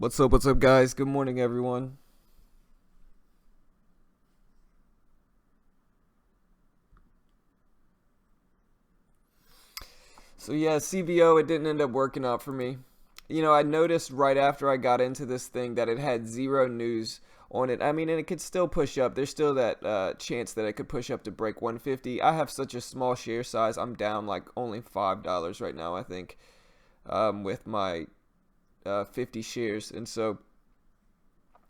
What's up, guys? Good morning, everyone. So, yeah, CVO, it didn't end up working out for me. I noticed right after I got into this thing that it had zero news on it. I mean, and it could still push up. There's still that chance that it could push up to break 150. I have such a small share size. I'm down like only $5 right now, I think, with my 50 shares. And so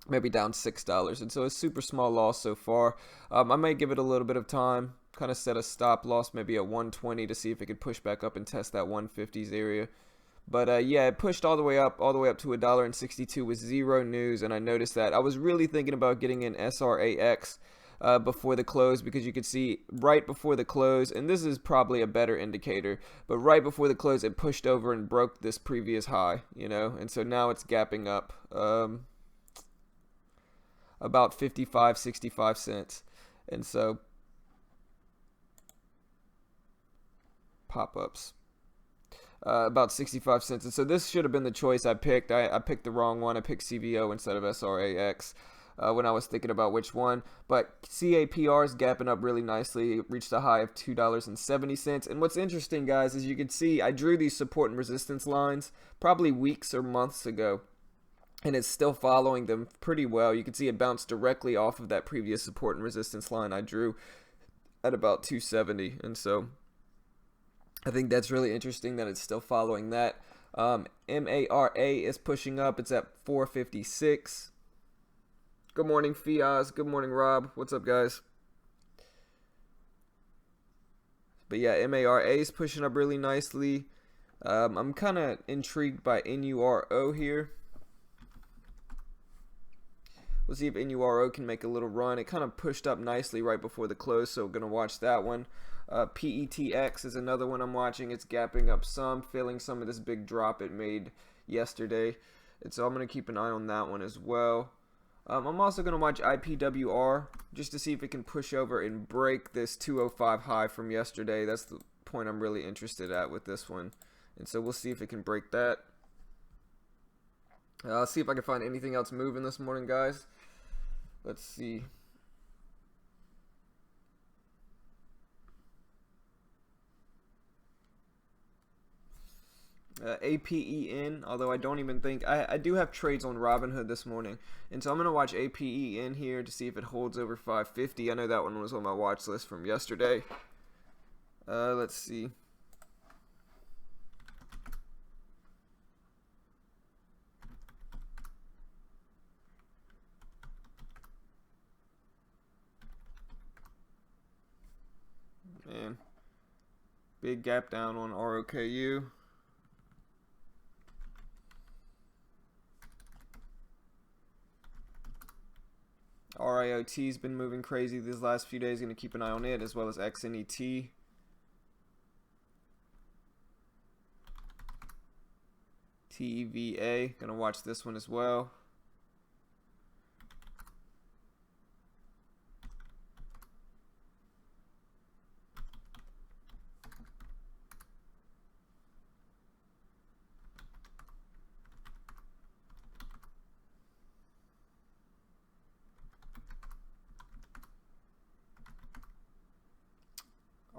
maybe down $6, and so a super small loss so far. I might give it a little bit of time, kind of set a stop loss maybe at 120 to see if it could push back up and test that 150s area. But yeah, it pushed all the way up to $1.62 with zero news, and I noticed that. I was really thinking about getting in SRAX before the close, because you could see right before the close, and this is probably a better indicator, but right before the close it pushed over and broke this previous high, and so now it's gapping up. About 55, 65 cents. And so pop-ups. About 65 cents. And so this should have been the choice I picked. I picked the wrong one. I picked CVO instead of SRAX when I was thinking about which one. But CAPR is gapping up really nicely. It reached a high of $2.70. And what's interesting, guys, is you can see I drew these support and resistance lines probably weeks or months ago, and it's still following them pretty well. You can see it bounced directly off of that previous support and resistance line I drew at about 270, and so I think that's really interesting that it's still following that. MARA is pushing up. It's at 456. Good morning, Fiaz. Good morning, Rob. What's up, guys? But yeah, MARA is pushing up really nicely. I'm kind of intrigued by NURO here. We'll see if NURO can make a little run. It kind of pushed up nicely right before the close, so going to watch that one. PETX is another one I'm watching. It's gapping up some, filling some of this big drop it made yesterday. And so I'm going to keep an eye on that one as well. I'm also going to watch IPWR just to see if it can push over and break this 205 high from yesterday. That's the point I'm really interested at with this one. And so we'll see if it can break that. I'll see if I can find anything else moving this morning, guys. Let's see. APEN, although I don't even think I do have trades on Robinhood this morning, and so I'm gonna watch APEN here to see if it holds over 550. I know that one was on my watch list from yesterday. Let's see. Man, big gap down on ROKU. RIOT's been moving crazy these last few days. Going to keep an eye on it, as well as XNET. TVA, going to watch this one as well.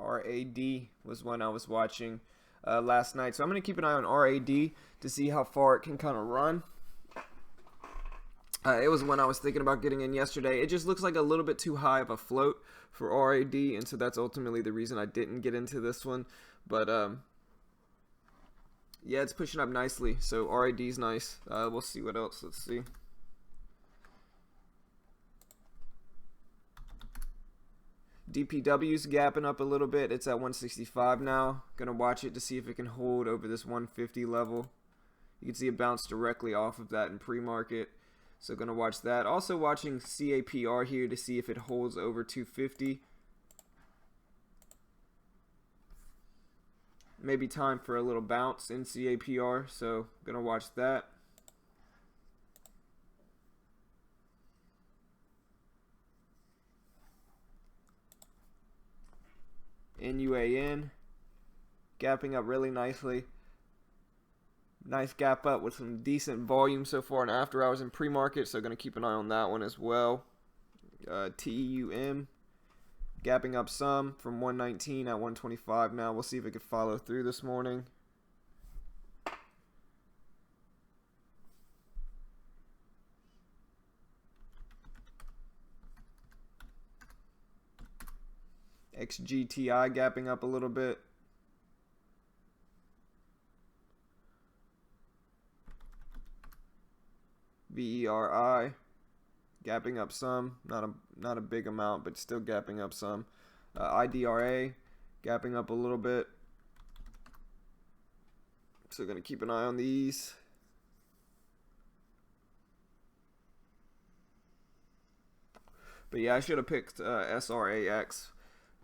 RAD was one I was watching last night. So I'm going to keep an eye on RAD to see how far it can kind of run. It was one I was thinking about getting in yesterday. It just looks like a little bit too high of a float for RAD, and so that's ultimately the reason I didn't get into this one. But yeah, it's pushing up nicely, so RAD's nice. We'll see what else. Let's see. DPW's gapping up a little bit. It's at 165 now. Gonna watch it to see if it can hold over this 150 level. You can see it bounce directly off of that in pre-market. So gonna watch that. Also watching CAPR here to see if it holds over 250. Maybe time for a little bounce in CAPR. So gonna watch that. NUAN gapping up really nicely. Nice gap up with some decent volume so far and after hours in pre-market, so going to keep an eye on that one as well. TEUM gapping up some from 119 at 125 now. We'll see if it can follow through this morning. XGTI gapping up a little bit. VERI gapping up some, not a big amount, but still gapping up some. IDRA gapping up a little bit. So gonna keep an eye on these. But yeah, I should have picked SRAX.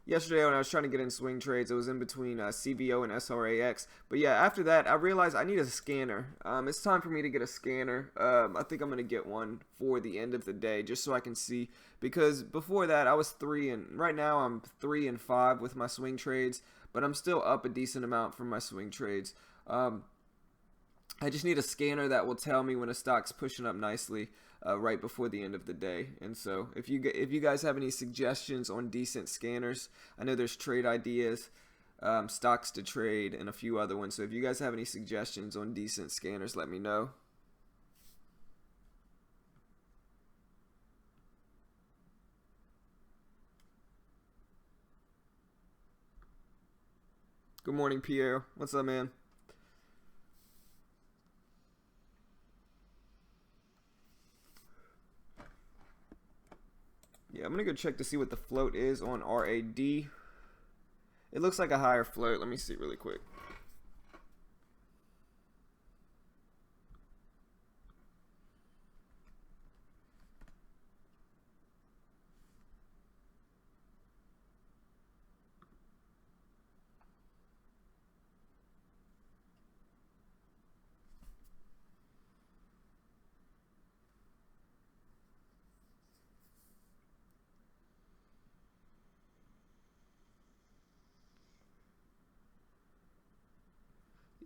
Yesterday when I was trying to get in swing trades, it was in between CVO and SRAX. But yeah, after that, I realized I need a scanner. It's time for me to get a scanner. I think I'm going to get one for the end of the day just so I can see. Because before that, I was right now I'm 3 and 5 with my swing trades. But I'm still up a decent amount from my swing trades. I just need a scanner that will tell me when a stock's pushing up nicely right before the end of the day. And so if you guys have any suggestions on decent scanners, I know there's trade ideas, stocks to trade, and a few other ones. So if you guys have any suggestions on decent scanners, let me know. Good morning, Pierre. What's up, man? Yeah, I'm going to go check to see what the float is on RAD. It looks like a higher float. Let me see really quick.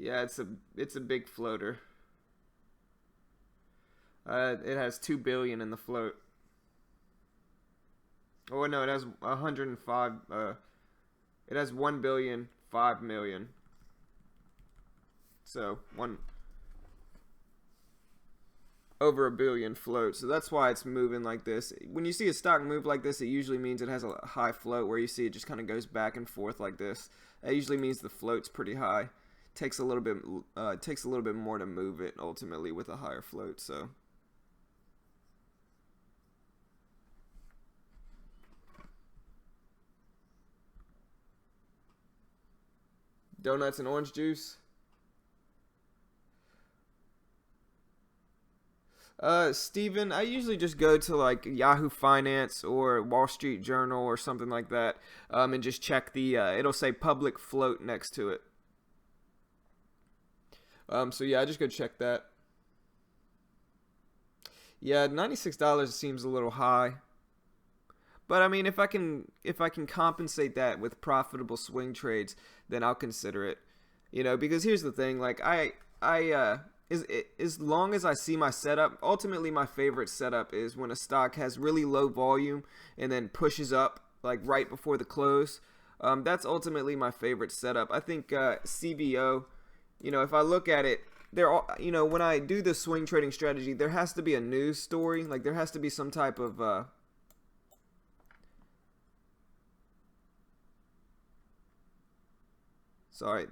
Yeah, it's a big floater. It has 2 billion in the float. Oh no, it has 105. It has 1 billion 5 million. So over a billion float. So that's why it's moving like this. When you see a stock move like this, it usually means it has a high float. Where you see it just kind of goes back and forth like this, that usually means the float's pretty high. Takes a little bit more to move it ultimately with a higher float. So donuts and orange juice. Steven, I usually just go to like Yahoo Finance or Wall Street Journal or something like that, and just check the it'll say public float next to it. So yeah, I just go check that. Yeah, $96 seems a little high. But I mean, if I can compensate that with profitable swing trades, then I'll consider it. Because here's the thing, like as long as I see my setup, ultimately my favorite setup is when a stock has really low volume and then pushes up like right before the close. That's ultimately my favorite setup. I think CVO, if I look at it, when I do the swing trading strategy, there has to be a news story. Like there has to be some type of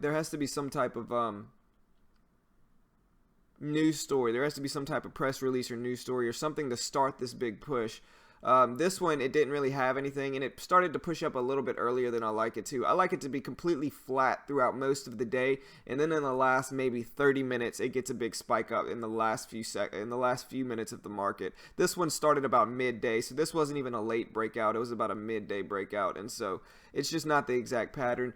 there has to be some type of news story. There has to be some type of press release or news story or something to start this big push. This one, it didn't really have anything, and it started to push up a little bit earlier than I like it to. I like it to be completely flat throughout most of the day, and then in the last maybe 30 minutes, it gets a big spike up in the last few minutes of the market. This one started about midday, so this wasn't even a late breakout. It was about a midday breakout, and so it's just not the exact pattern.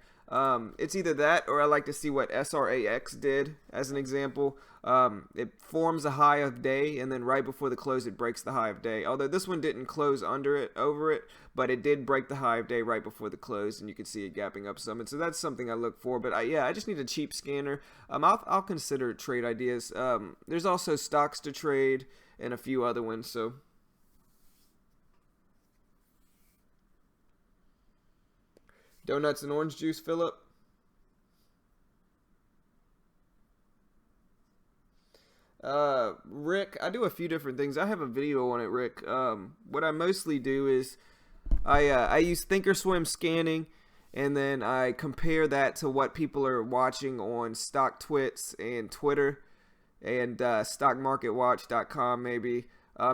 It's either that or I like to see what SRAX did as an example. It forms a high of day and then right before the close it breaks the high of day. Although this one didn't close over it, but it did break the high of day right before the close, and you can see it gapping up some. And so that's something I look for. But I just need a cheap scanner. I'll consider trade ideas. There's also stocks to trade and a few other ones. So. Donuts and orange juice, Philip. Rick, I do a few different things. I have a video on it, Rick. What I mostly do is I use thinkorswim scanning, and then I compare that to what people are watching on StockTwits and Twitter and stockmarketwatch.com maybe.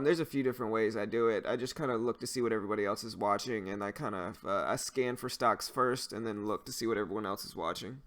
There's a few different ways I do it. I just kind of look to see what everybody else is watching, and I kind of I scan for stocks first, and then look to see what everyone else is watching.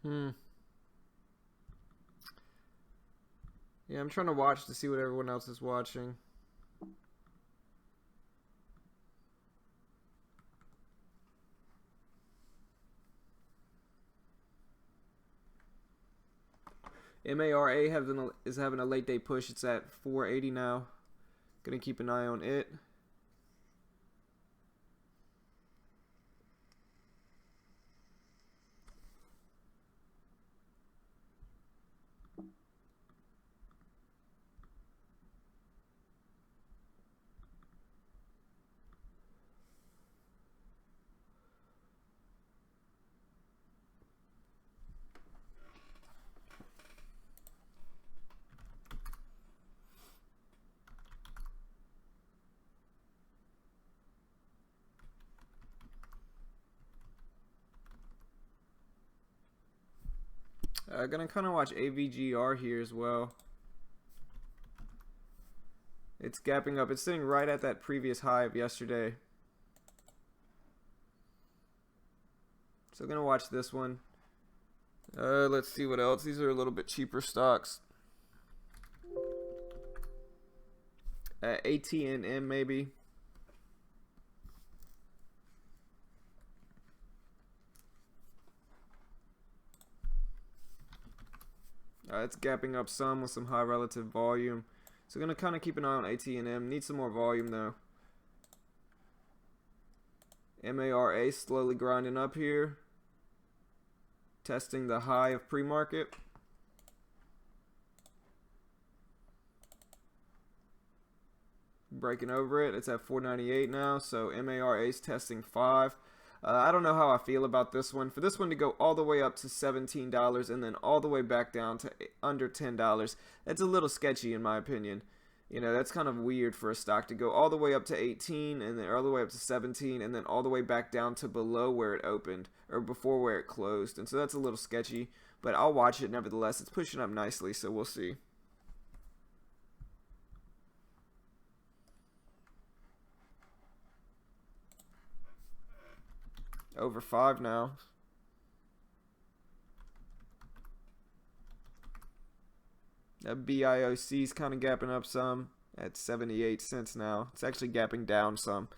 Hmm. Yeah, I'm trying to watch to see what everyone else is watching. MARA is having a late day push. It's at 480 now. Gonna keep an eye on it. Gonna kind of watch AVGR here as well. It's gapping up. It's sitting right at that previous high of yesterday. So gonna watch this one. Let's see what else. These are a little bit cheaper stocks. AT&M maybe. It's gapping up some with some high relative volume. So gonna kind of keep an eye on AT&M. Need some more volume though. MARA slowly grinding up here. Testing the high of pre-market. Breaking over it. It's at 498 now. So MARA is testing 5. I don't know how I feel about this one. For this one to go all the way up to $17 and then all the way back down to under $10, that's a little sketchy in my opinion. You know, that's kind of weird for a stock to go all the way up to 18 and then all the way up to 17 and then all the way back down to below where it opened or before where it closed. And so that's a little sketchy, but I'll watch it nevertheless. It's pushing up nicely, so we'll see. Over 5 now. That BIOC is kind of gapping up some. at 78 cents now. It's actually gapping down some.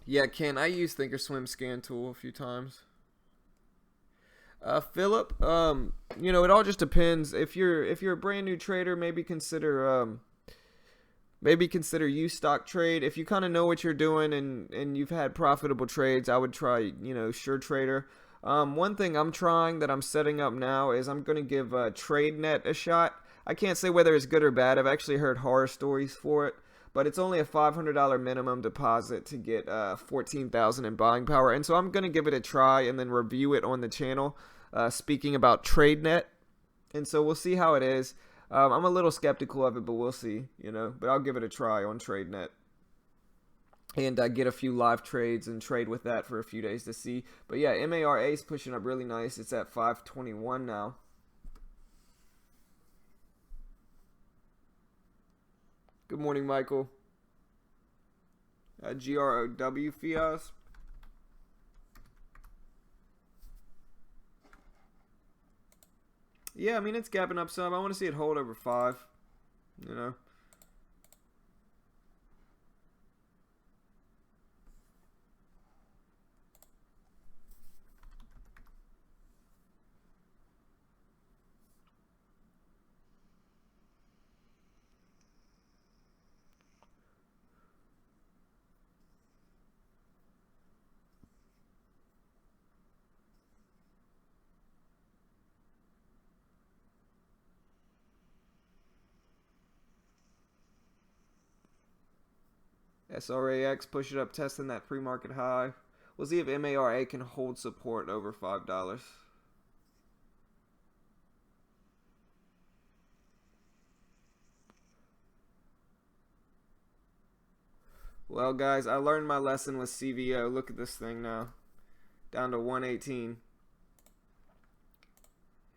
Yeah, Ken, I use Thinkorswim scan tool a few times. Philip, it all just depends. If you're a brand new trader, maybe consider use stock trade. If you kind of know what you're doing and you've had profitable trades, I would try Sure Trader. One thing I'm trying that I'm setting up now is I'm going to give TradeNet a shot. I can't say whether it's good or bad. I've actually heard horror stories for it, but it's only a $500 minimum deposit to get 14,000 in buying power, and so I'm going to give it a try and then review it on the channel. Speaking about TradeNet, and so we'll see how it is. I'm a little skeptical of it, but we'll see, But I'll give it a try on TradeNet and get a few live trades and trade with that for a few days to see. But yeah, MARA is pushing up really nice. It's at 521 now. Good morning, Michael. GROW Fias. Yeah, I mean, it's gapping up some. I want to see it hold over 5, you know. SRAX push it up, testing that pre-market high. We'll see if MARA can hold support over $5. Well, guys, I learned my lesson with CVO. Look at this thing now. Down to 118.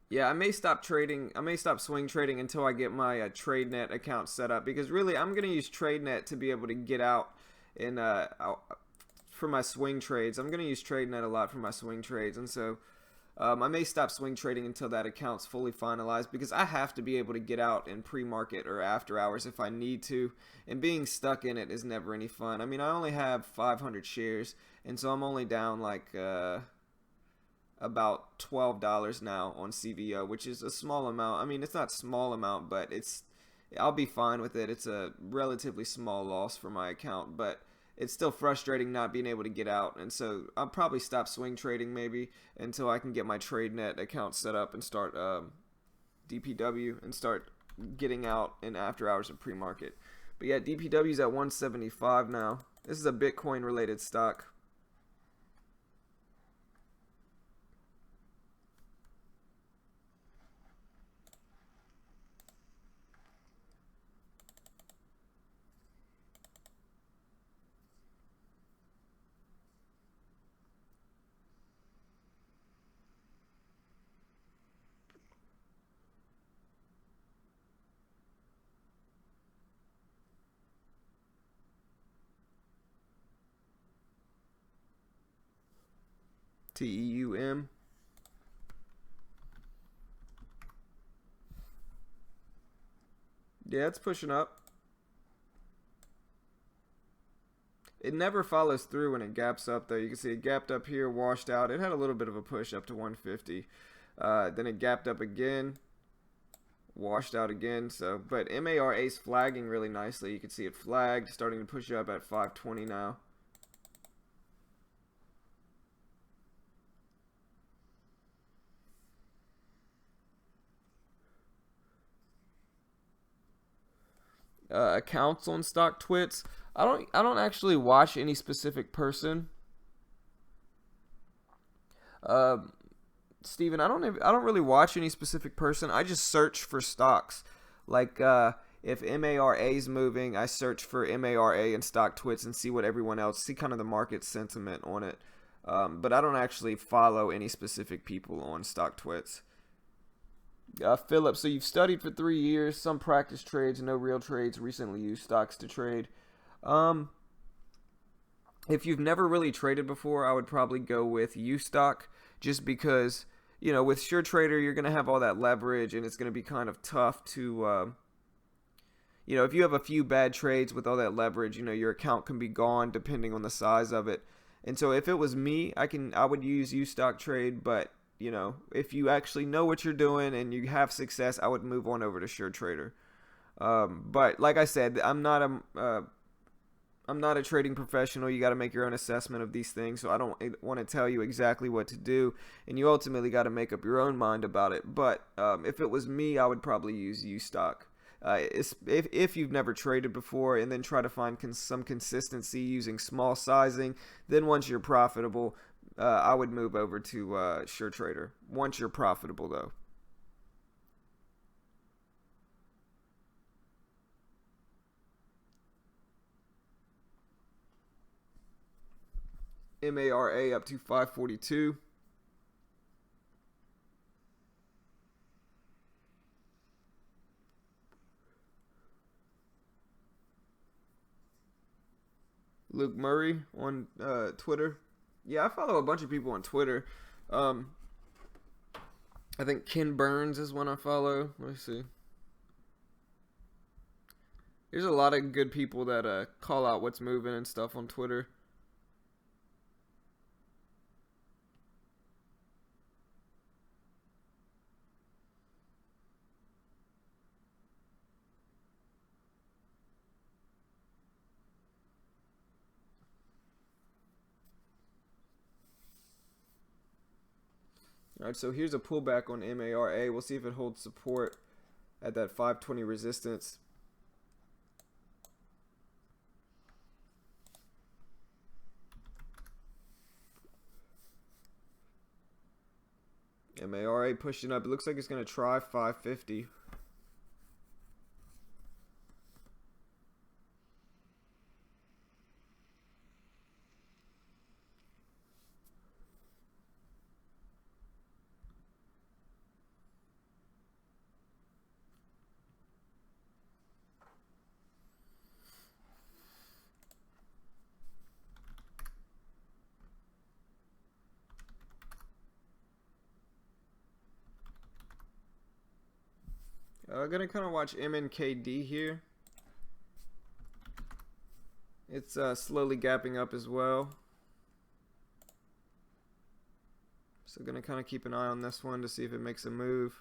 Yeah, I may stop trading. I may stop swing trading until I get my TradeNet account set up, because really I'm going to use TradeNet to be able to get out in for my swing trades. I'm going to use TradeNet a lot for my swing trades, and so I may stop swing trading until that account's fully finalized, because I have to be able to get out in pre-market or after hours if I need to, and being stuck in it is never any fun. I mean, I only have 500 shares, and so I'm only down like about $12 now on CVO, which is a small amount. I mean, it's not small amount, but I'll be fine with it. It's a relatively small loss for my account, but it's still frustrating not being able to get out. And so I'll probably stop swing trading maybe until I can get my TradeNet account set up and start DPW and start getting out in after hours of pre-market. But yeah, DPW's at 175 now. This is a Bitcoin related stock. TEUM. Yeah, it's pushing up. It never follows through when it gaps up, though. You can see it gapped up here, washed out. It had a little bit of a push up to 150. Then it gapped up again, washed out again. So, but MARA is flagging really nicely. You can see it flagged, starting to push up at 520 now. Accounts on stock twits. I don't actually watch any specific person. Uh, Steven, I don't really watch any specific person. I just search for stocks. Like if MARA is moving, I search for MARA and stock twits and see what everyone else see, kind of the market sentiment on it. But I don't actually follow any specific people on stock twits. Philip, so you've studied for 3 years, some practice trades, no real trades, recently used stocks to trade. Um, if you've never really traded before, I would probably go with U stock just because, with Sure Trader, you're going to have all that leverage and it's going to be kind of tough to, if you have a few bad trades with all that leverage, your account can be gone depending on the size of it. And so if it was me, I would use U stock trade, but if you actually know what you're doing and you have success, I would move on over to Sure Trader. But like I said, I'm not a trading professional. You got to make your own assessment of these things. So I don't want to tell you exactly what to do, and you ultimately got to make up your own mind about it. But if it was me, I would probably use U stock. If you've never traded before, and then try to find some consistency using small sizing, then once you're profitable, I would move over to Sure Trader. Once you're profitable, though. MARA up to 542. Luke Murray on Twitter. Yeah, I follow a bunch of people on Twitter. Um, I think Ken Burns is one I follow. Let me see. There's a lot of good people that call out what's moving and stuff on Twitter. All right, so here's a pullback on MARA. We'll see if it holds support at that 520 resistance. MARA pushing up. It looks like it's going to try 550. I'm going to kind of watch MNKD here. It's slowly gapping up as well. So going to kind of keep an eye on this one to see if it makes a move.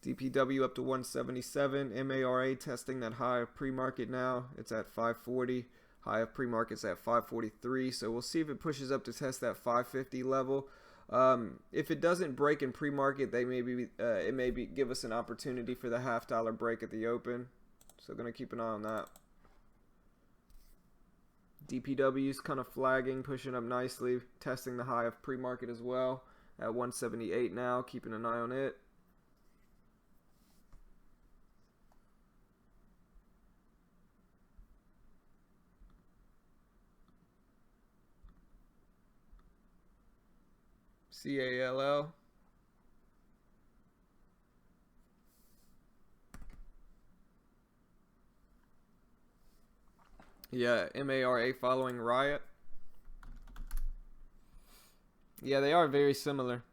DPW up to 177. MARA testing that high of pre-market now. It's at 540. High of pre-market's at 543. So we'll see if it pushes up to test that 550 level. If it doesn't break in pre-market, it may give us an opportunity for the $0.50 break at the open. So going to keep an eye on that. DPW's kind of flagging, pushing up nicely, testing the high of pre-market as well at 178 now. Keeping an eye on it. CALL. Yeah, MARA following Riot. Yeah, they are very similar.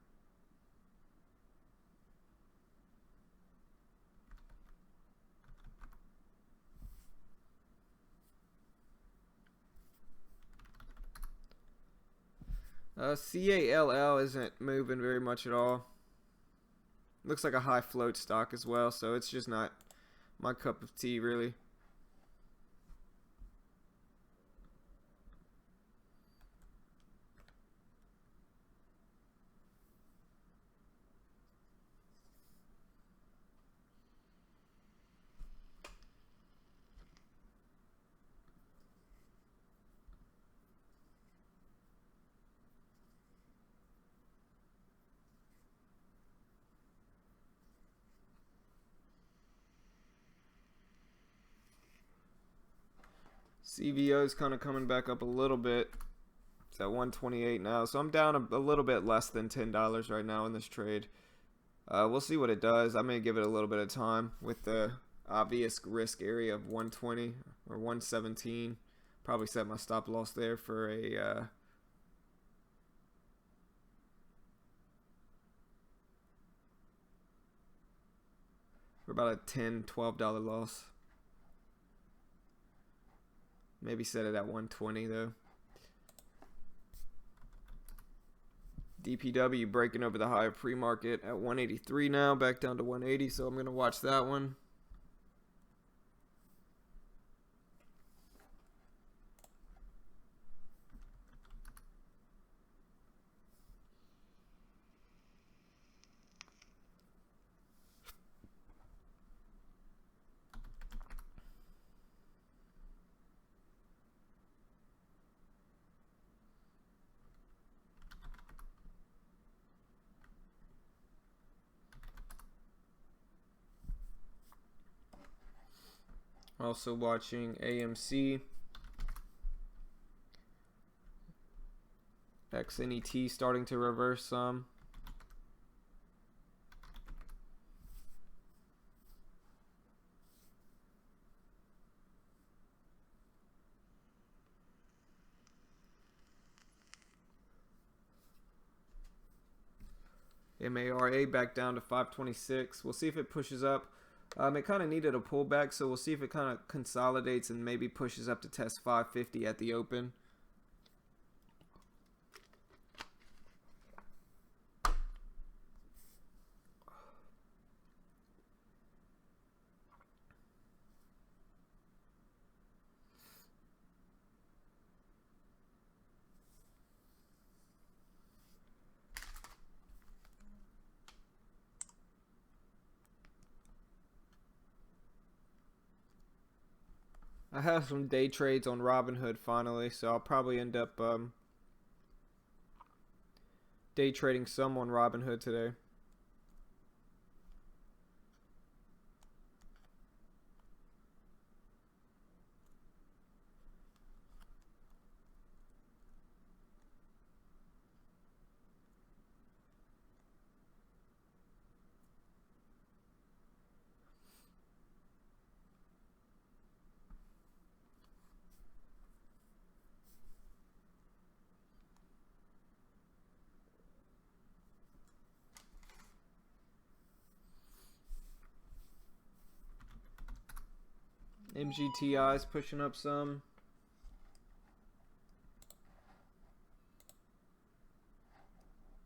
CALL isn't moving very much at all. Looks like a high float stock as well, so it's just not my cup of tea, really. CVO is kind of coming back up a little bit. It's at 128 now, so I'm down a little bit less than $10 right now in this trade. We'll see what it does. I may give it a little bit of time with the obvious risk area of 120 or 117. Probably set my stop loss there for a for about a $10-12 loss. Maybe set it at 120 though. DPW breaking over the high of pre-market at 183 now, back down to 180, so I'm going to watch that one. Also watching AMC. XNET starting to reverse some. MARA back down to 526. We'll see if it pushes up. It kind of needed a pullback, so we'll see if it kind of consolidates and maybe pushes up to test 550 at the open. I have some day trades on Robinhood finally, so I'll probably end up day trading some on Robinhood today. MGTI is pushing up some.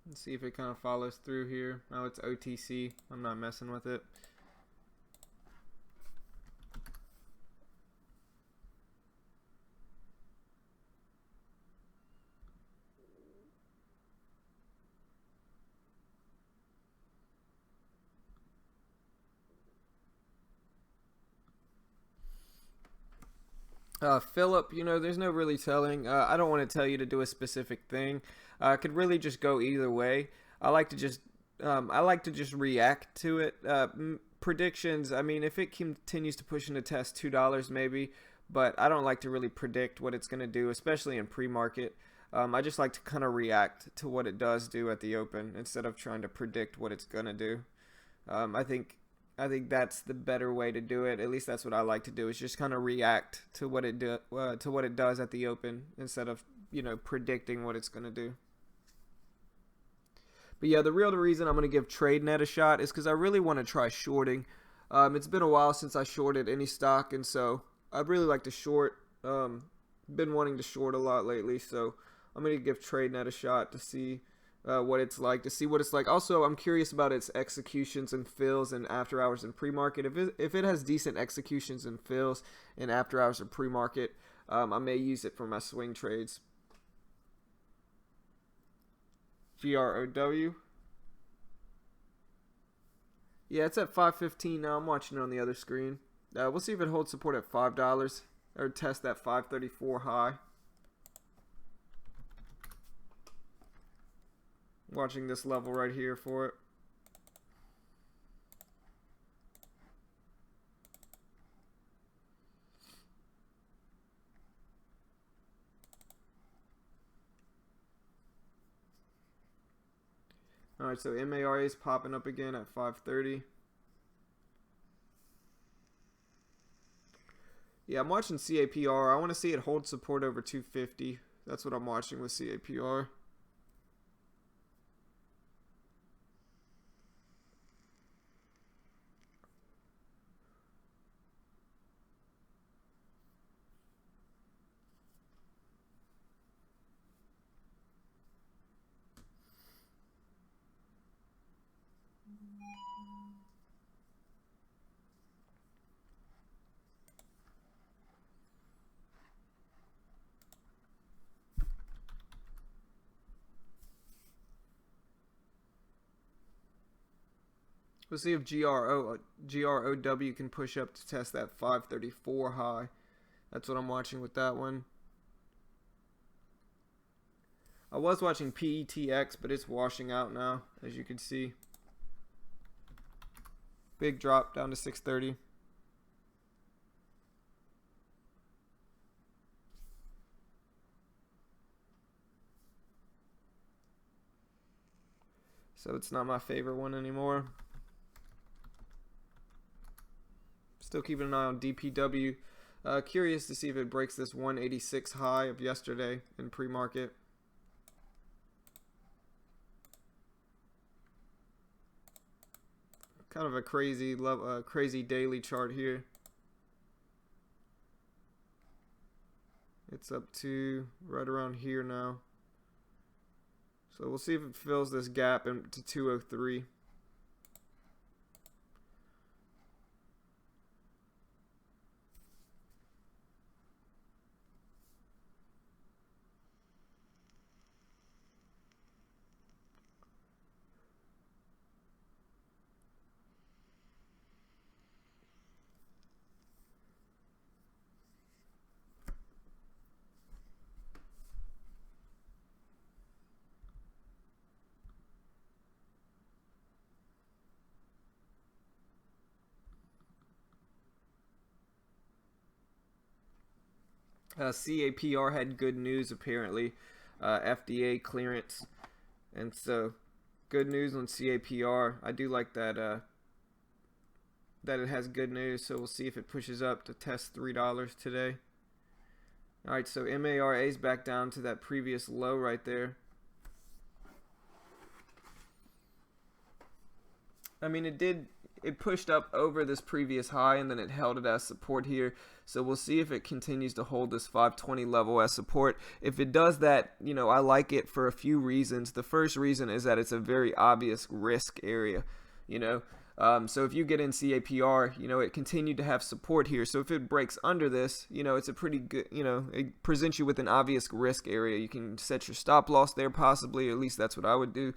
Let's see if it kind of follows through here. Oh, it's OTC. I'm not messing with it. Philip, you know, there's no really telling. I don't want to tell you to do a specific thing. I could really just go either way. I like to just react to it. Predictions. I mean, if it continues to push into test $2, maybe, but I don't like to really predict what it's going to do, especially in pre-market. I just like to kind of react to what it does do at the open instead of trying to predict what it's going to do. I think that's the better way to do it. At least that's what I like to do. Is just kind of react to what it does at the open instead of, you know, predicting what it's going to do. But yeah, the real reason I'm going to give TradeNet a shot is because I really want to try shorting. It's been a while since I shorted any stock, and so I'd really like to short. Been wanting to short a lot lately, so I'm going to give TradeNet a shot to see what it's like, to see what it's like. Also, I'm curious about its executions and fills and after hours and pre-market. If it has decent executions and fills and after hours and pre-market, I may use it for my swing trades. GROW. Yeah, it's at 5.15 now. I'm watching it on the other screen. We'll see if it holds support at $5 or test that 5.34 high. Watching this level right here for it. Alright, so MARA is popping up again at 5.30. Yeah, I'm watching CAPR. I want to see it hold support over 250. That's what I'm watching with CAPR. We'll see if GROW can push up to test that 534 high. That's what I'm watching with that one. I was watching PETX, but it's washing out now, as you can see. Big drop down to 630. So it's not my favorite one anymore. Still keeping an eye on DPW. Curious to see if it breaks this 186 high of yesterday in pre-market. Kind of a crazy daily chart here. It's up to right around here now. So we'll see if it fills this gap into 203. CAPR had good news apparently, FDA clearance, and so good news on CAPR. I do like that that it has good news, so we'll see if it pushes up to test $3 today. Alright, so MARA is back down to that previous low right there. I mean, it pushed up over this previous high and then it held it as support here. So we'll see if it continues to hold this 520 level as support. If it does that, you know, I like it for a few reasons. The first reason is that it's a very obvious risk area, you know. So if you get in CAPR, you know, it continued to have support here. So if it breaks under this, you know, it's a pretty good, you know, it presents you with an obvious risk area. You can set your stop loss there possibly, or at least that's what I would do.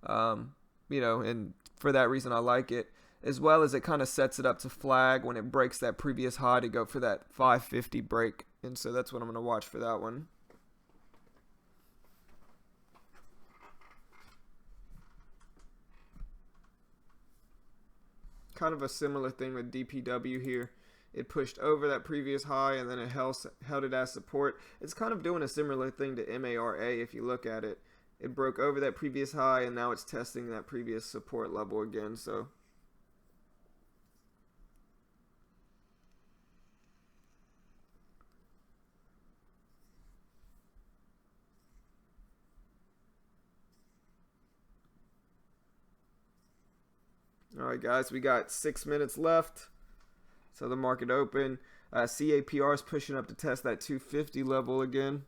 You know, and for that reason I like it, as well as it kind of sets it up to flag when it breaks that previous high to go for that 550 break. And so that's what I'm going to watch for that one. Kind of a similar thing with DPW here. It pushed over that previous high and then it held it as support. It's kind of doing a similar thing to MARA if you look at it. It broke over that previous high and now it's testing that previous support level again. So alright guys, we got 6 minutes left. So the market open. CAPR is pushing up to test that 250 level again.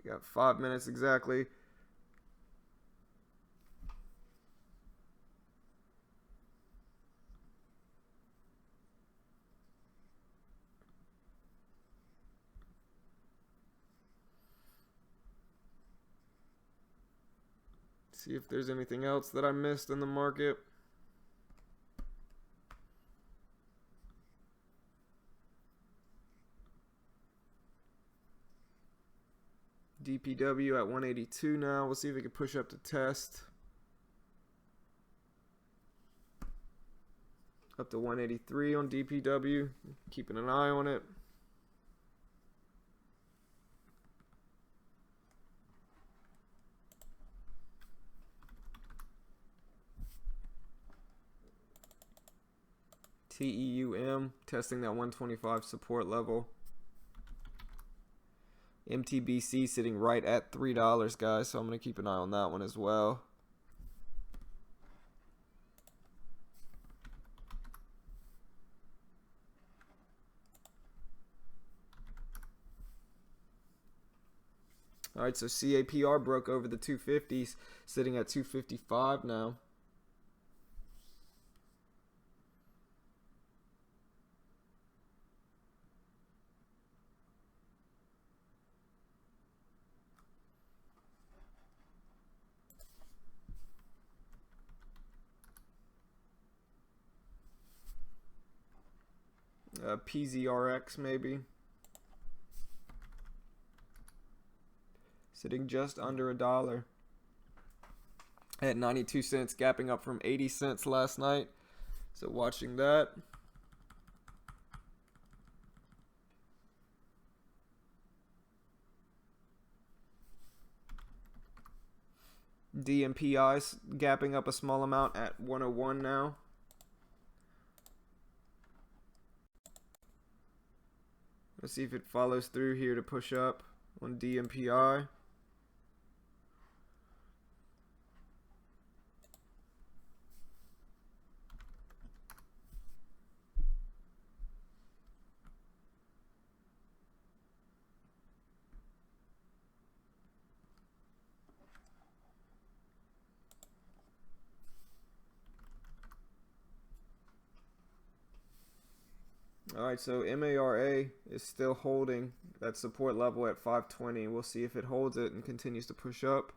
We got 5 minutes exactly. See if there's anything else that I missed in the market. DPW at 182 now. We'll see if we can push up to test. Up to 183 on DPW. Keeping an eye on it. TEUM testing that 125 support level. MTBC sitting right at $3, guys, so I'm going to keep an eye on that one as well. All right, so CAPR broke over the 250s, sitting at 255 now. PZRX maybe. Sitting just under $1 at 92 cents, gapping up from 80 cents last night. So watching that. DMPI's gapping up a small amount at 101 now. Let's see if it follows through here to push up on DMPI. All right, so MARA is still holding that support level at 520. We'll see if it holds it and continues to push up.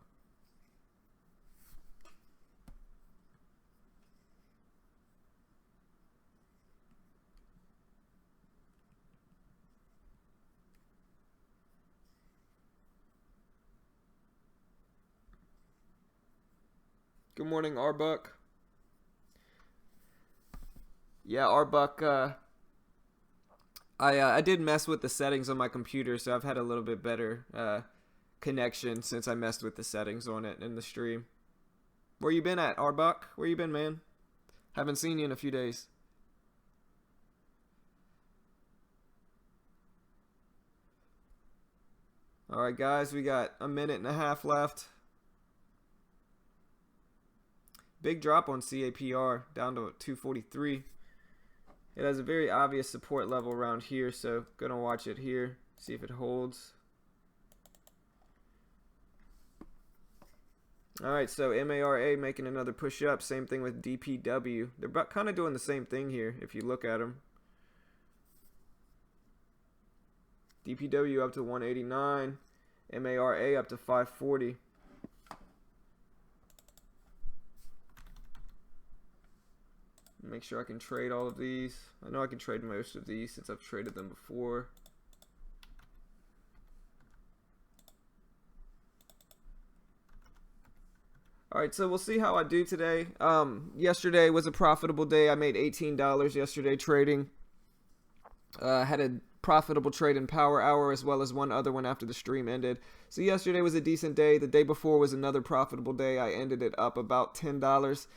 Good morning, Arbuck. Yeah, Arbuck, I did mess with the settings on my computer, so I've had a little bit better connection since I messed with the settings on it in the stream. Where you been at, Arbuck? Where you been, man? Haven't seen you in a few days. All right, guys, we got a minute and a half left. Big drop on CAPR, down to 243. It has a very obvious support level around here, so gonna watch it here, see if it holds. All right, so MARA making another push up. Same thing with DPW. They're kind of doing the same thing here if you look at them. DPW up to 189, MARA up to 540. Make sure I can trade all of these. I know I can trade most of these since I've traded them before. All right, so we'll see how I do today. Yesterday was a profitable day. I made $18 yesterday trading. Had a profitable trade in Power Hour as well as one other one after the stream ended. So yesterday was a decent day. The day before was another profitable day. I ended it up about $10.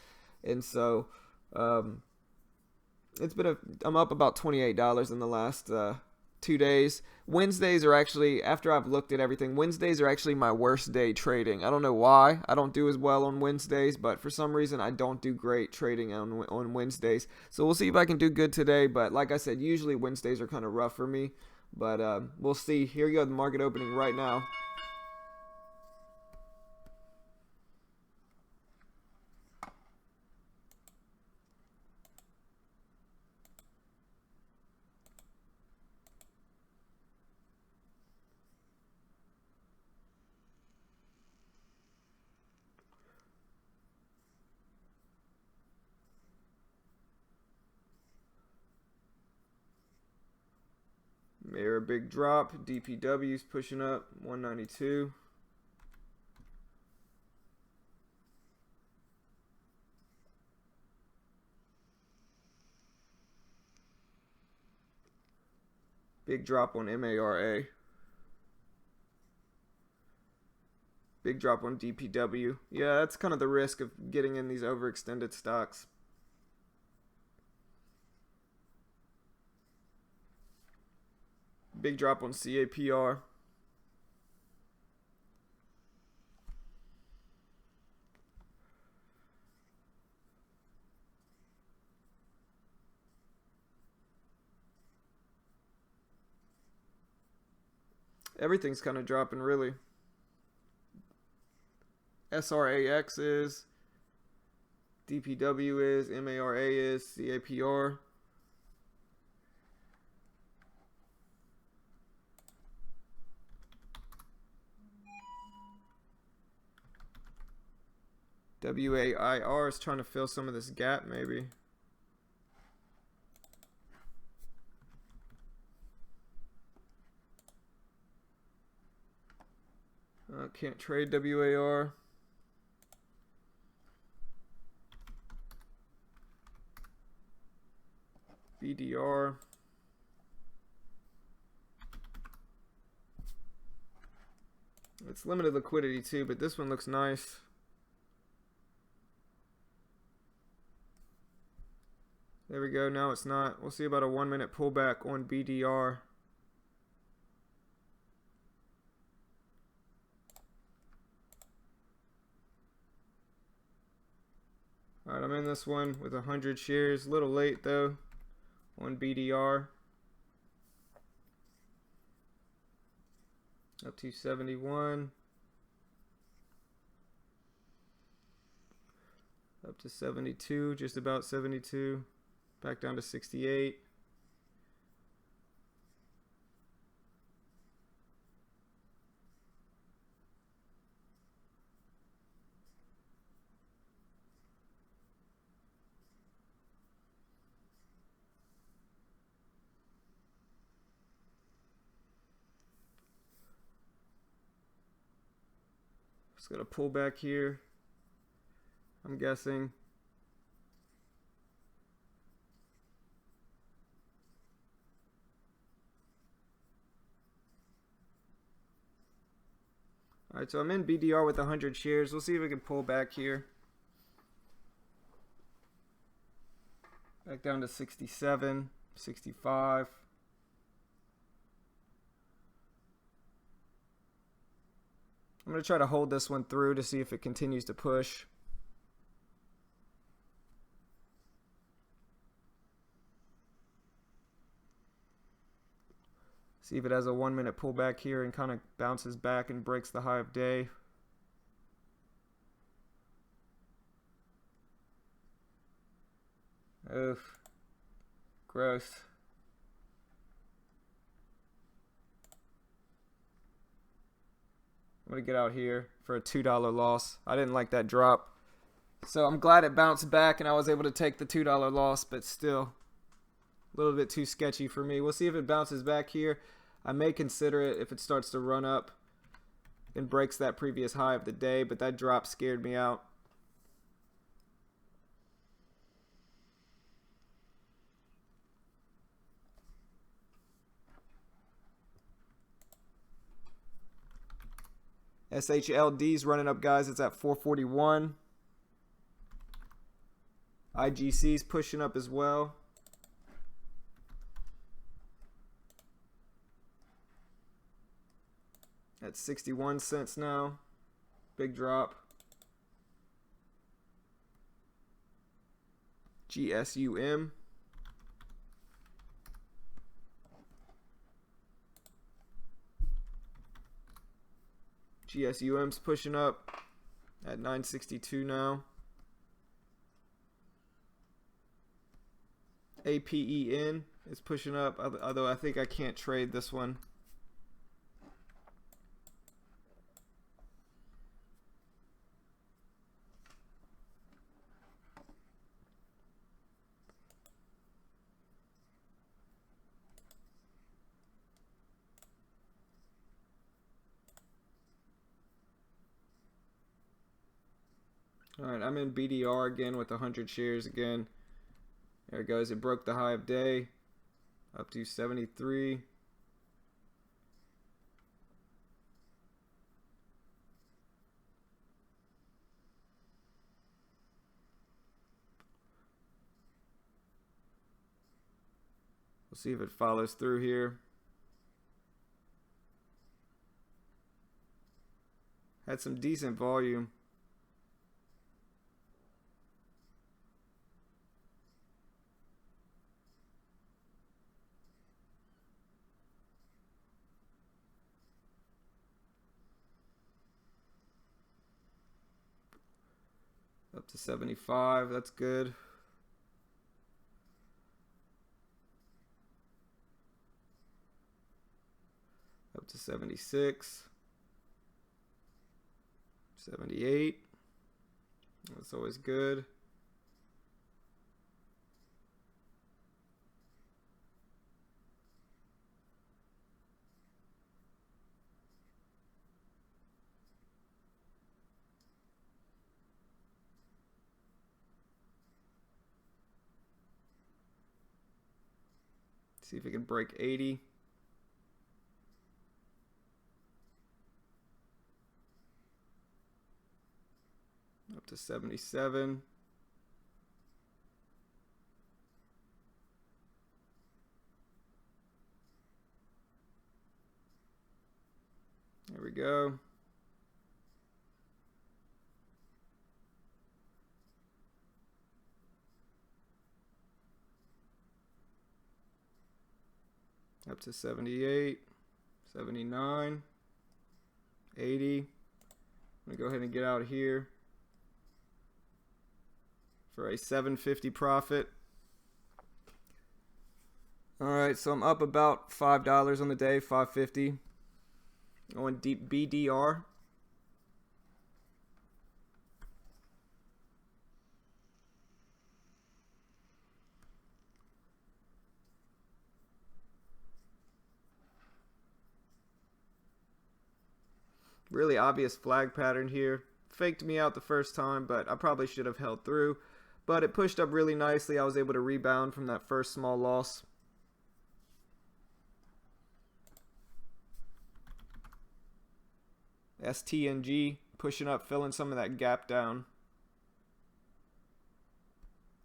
And so I'm up about $28 in the last 2 days. Wednesdays are actually, after I've looked at everything, Wednesdays are actually my worst day trading. I don't know why. I don't do as well on Wednesdays, but for some reason I don't do great trading on Wednesdays. So we'll see if I can do good today, but like I said, usually Wednesdays are kind of rough for me. But we'll see. Here you go, the market opening right now. a big drop. DPW's pushing up 192. Big drop on MARA. Big drop on DPW. Yeah, that's kind of the risk of getting in these overextended stocks. Big drop on CAPR. Everything's kind of dropping, really. SRAX is, DPW is, MARA is, CAPR. WAIR is trying to fill some of this gap, maybe. Can't trade WAR. BDR. It's limited liquidity too, but this one looks nice. There we go. Now it's not. We'll see about a 1 minute pullback on BDR. Alright, I'm in this one with 100 shares. A little late though on BDR. Up to 71. Up to 72, just about 72. Back down to 68. Just got a pullback here, I'm guessing. Alright, so I'm in BDR with 100 shares. We'll see if we can pull back here. Back down to 67, 65. I'm going to try to hold this one through to see if it continues to push. See if it has a 1 minute pullback here and kind of bounces back and breaks the high of day. Oof. Gross. I'm going to get out here for a $2 loss. I didn't like that drop. So I'm glad it bounced back and I was able to take the $2 loss, but still a little bit too sketchy for me. We'll see if it bounces back here. I may consider it if it starts to run up and breaks that previous high of the day, but that drop scared me out. SHLD's running up, guys. It's at 441. IGC's pushing up as well. At 61 cents now. Big drop. GSUM. GSUM's pushing up at 962 now. APEN is pushing up, although I think I can't trade this one. Alright, I'm in BDR again with 100 shares again. There it goes. It broke the high of day up to 73. We'll see if it follows through here. Had some decent volume. Up to 75, that's good. Up to 76. 78. That's always good. See if it can break 80. Up to 77. There we go. Up to 78, 79, 80. I'm going to go ahead and get out of here for a 750 profit. Alright, so I'm up about $5 on the day, $5.50. Going deep BDR. Really obvious flag pattern here. Faked me out the first time, but I probably should have held through. But it pushed up really nicely. I was able to rebound from that first small loss. STNG pushing up, filling some of that gap down.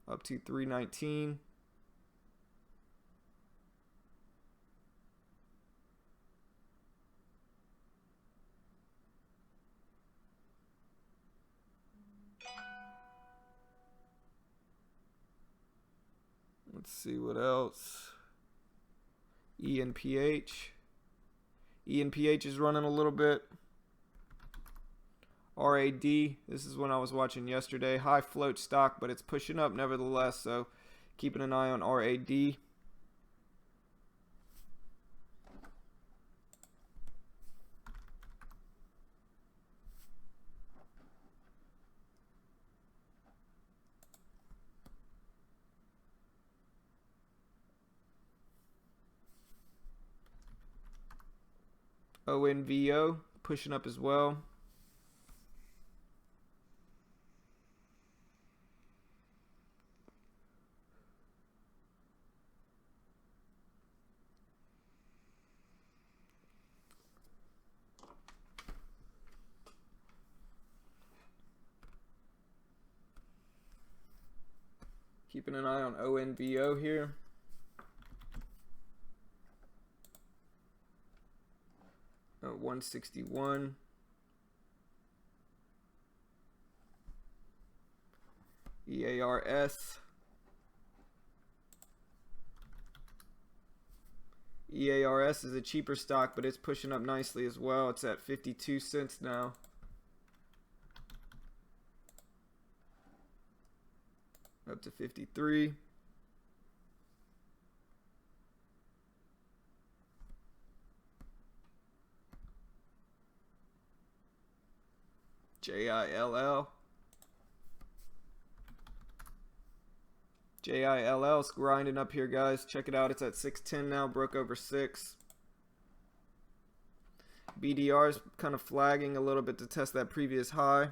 Up to 319. Let's see what else. ENPH. ENPH is running a little bit. RAD, this is one I was watching yesterday. High float stock, but it's pushing up nevertheless, so keeping an eye on RAD. ONVO pushing up as well. Keeping an eye on ONVO here. At 161. EARS. EARS is a cheaper stock, but it's pushing up nicely as well. It's at 52 cents now. Up to 53. JILL. JILL is grinding up here, guys. Check it out. It's at 610 now. Broke over 6. BDR is kind of flagging a little bit to test that previous high.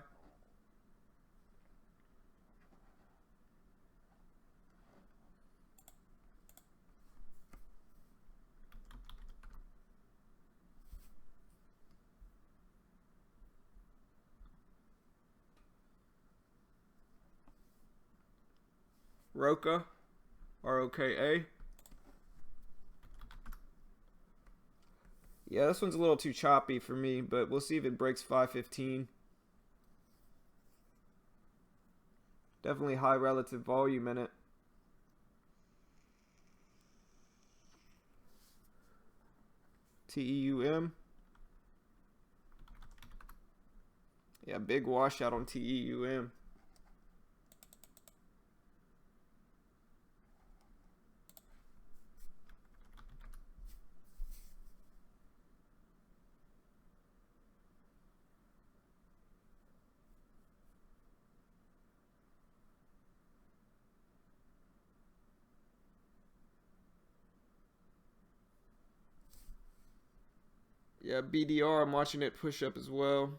Roka, ROKA. Yeah, this one's a little too choppy for me, but we'll see if it breaks 515. Definitely high relative volume in it. TEUM. Yeah, big washout on TEUM. Yeah, BDR, I'm watching it push up as well.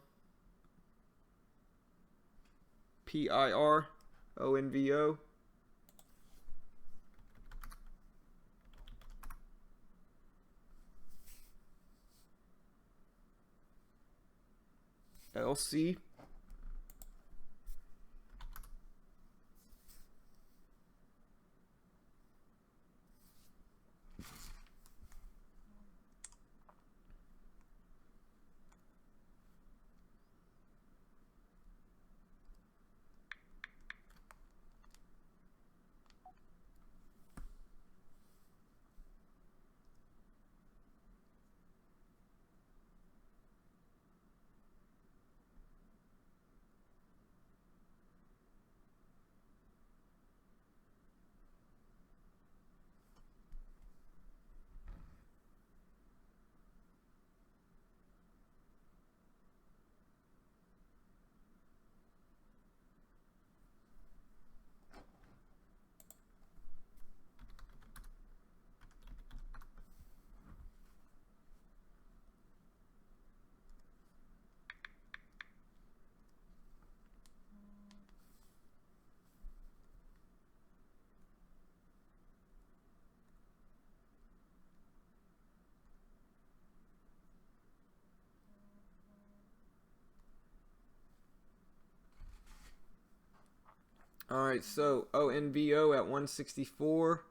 PIR, ONVO. LC. All right, so ONVO at 164.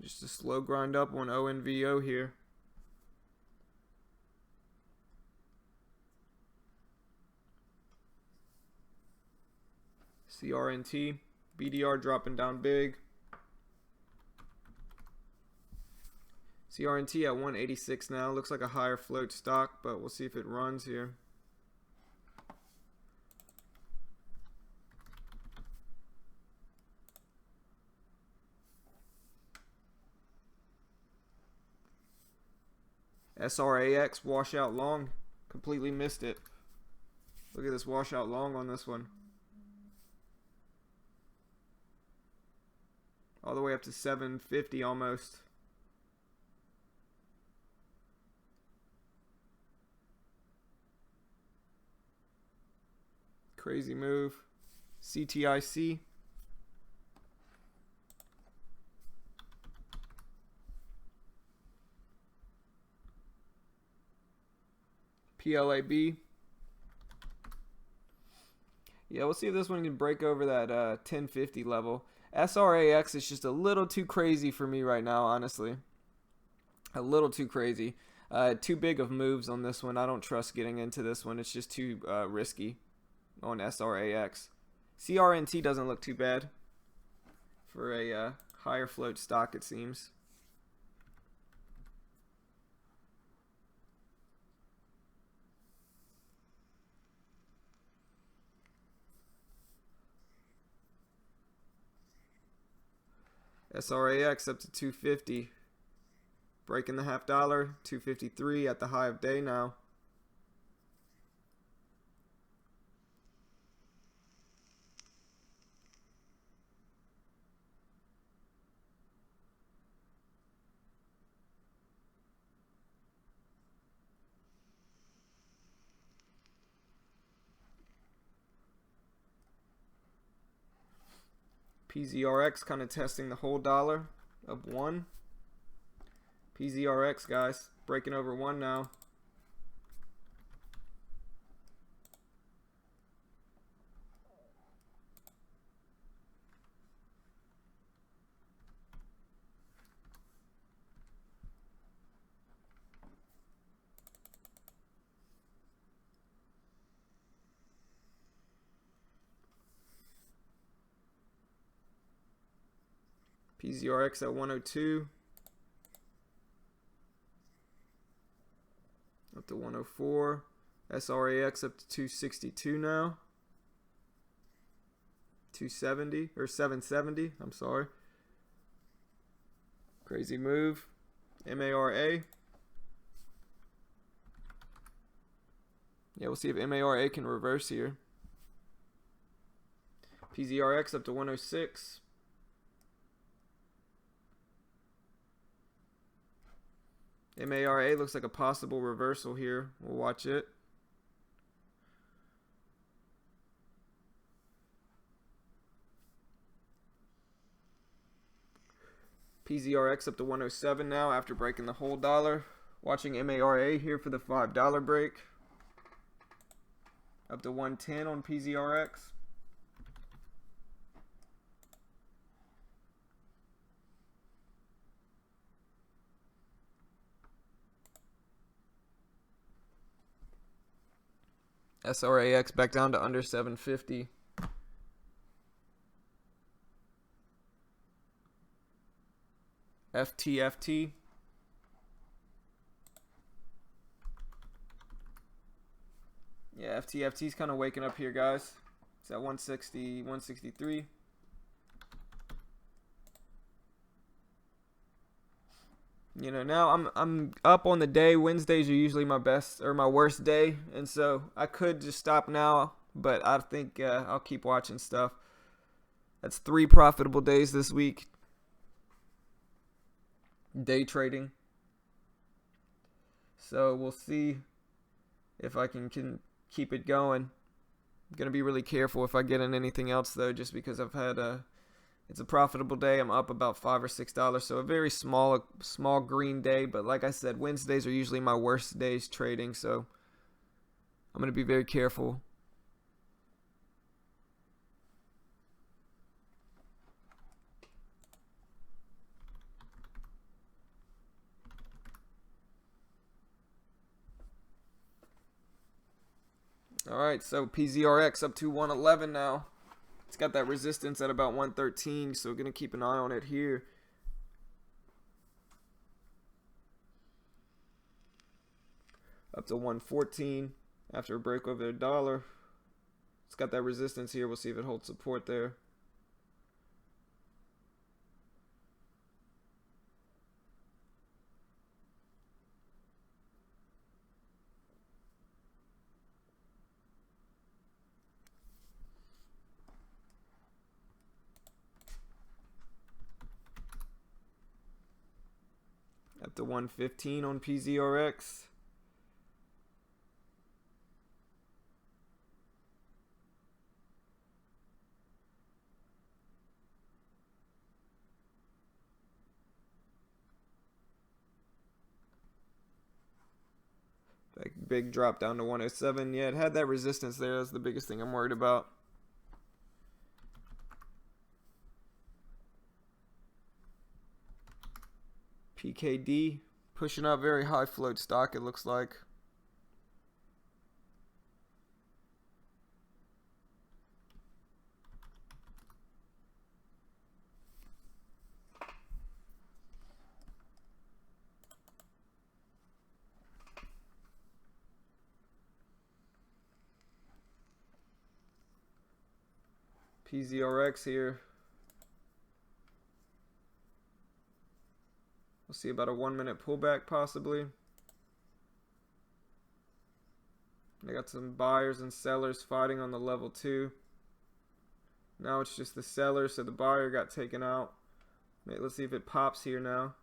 Just a slow grind up on ONVO here. CRNT, BDR dropping down big. CRNT at 186 now. Looks like a higher float stock, but we'll see if it runs here. SRAX washout long. Completely missed it. Look at this washout long on this one. All the way up to 750 almost. Crazy move. CTIC. PLAB. Yeah, we'll see if this one can break over that 1050 level. SRAX is just a little too crazy for me right now, honestly. A little too crazy. Too big of moves on this one. I don't trust getting into this one. It's just too risky on SRAX. CRNT doesn't look too bad for a higher float stock, it seems. SRAX up to 250. Breaking the $0.50. 253 at the high of day now. PZRX kind of testing the whole dollar of 1. PZRX, guys, breaking over 1 now. PZRX at 102. Up to 104. SRAX up to 262 now. 270 or 770. I'm sorry. Crazy move. MARA. Yeah, we'll see if MARA can reverse here. PZRX up to 106. MARA looks like a possible reversal here. We'll watch it. PZRX up to 107 now after breaking the whole dollar. Watching MARA here for the $5 break. Up to 110 on PZRX. SRAX back down to under 750. FTFT. Yeah, FTFT's kind of waking up here, guys. It's at 160, 163. You know, now I'm up on the day. Wednesdays are usually my best or my worst day, and so I could just stop now, but I think I'll keep watching stuff. That's 3 profitable days this week. Day trading. So we'll see if I can keep it going. I'm gonna be really careful if I get in anything else though, just because I've had it's a profitable day. I'm up about $5 or $6, so a very small green day. But like I said, Wednesdays are usually my worst days trading, so I'm gonna be very careful. Alright, so PZRX up to 111 now. It's got that resistance at about 113, so we're going to keep an eye on it here. Up to 114 after a break over $1. It's got that resistance here. We'll see if it holds support there. Up to 115 on PZRX. Big drop down to 107. Yeah, it had that resistance there. That's the biggest thing I'm worried about. PKD pushing up, very high float stock it looks like. PZRX here. We'll see about a 1-minute pullback possibly. They got some buyers and sellers fighting on the level 2. Now it's just the seller, so the buyer got taken out. Let's see if it pops here now.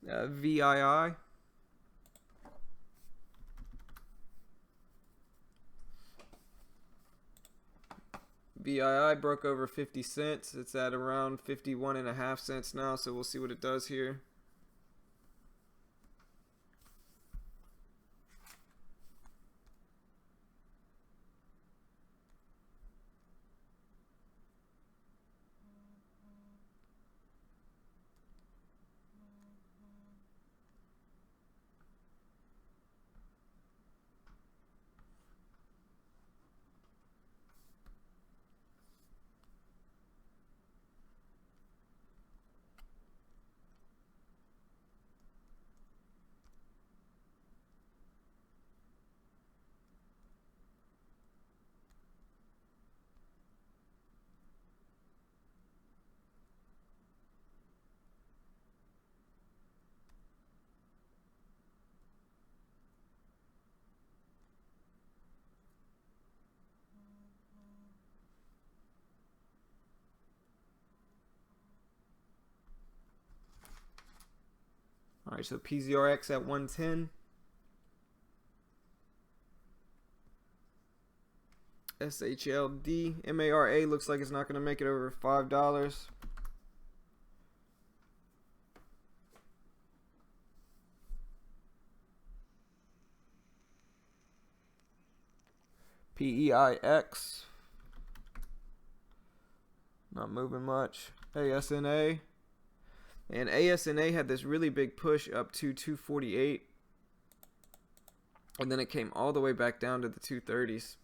VII. VII broke over 50 cents. It's at around 51.5 cents now, so we'll see what it does here. All right, so PZRX at 110. SHLD. MARA looks like it's not going to make it over $5. PEIX. Not moving much. ASNA. And ASNA had this really big push up to 248. And then it came all the way back down to the 230s.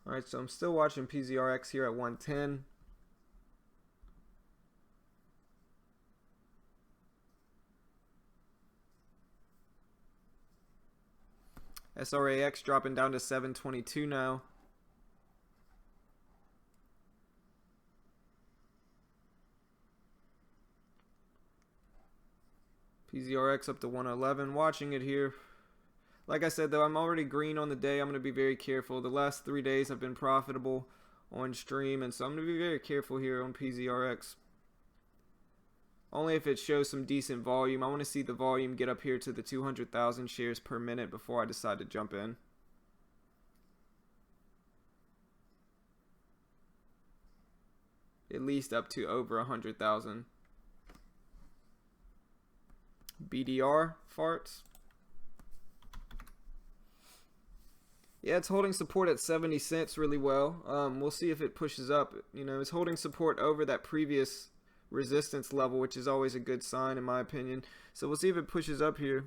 Alright, so I'm still watching PZRX here at 110. SRAX dropping down to 722 now. PZRX up to 111. Watching it here. Like I said, though, I'm already green on the day. I'm going to be very careful. The last 3 days have been profitable on stream, and so I'm going to be very careful here on PZRX. Only if it shows some decent volume. I want to see the volume get up here to the 200,000 shares per minute before I decide to jump in. At least up to over 100,000. BDR farts. Yeah, it's holding support at 70 cents really well. We'll see if it pushes up. You know, it's holding support over that previous resistance level, which is always a good sign in my opinion. So we'll see if it pushes up here.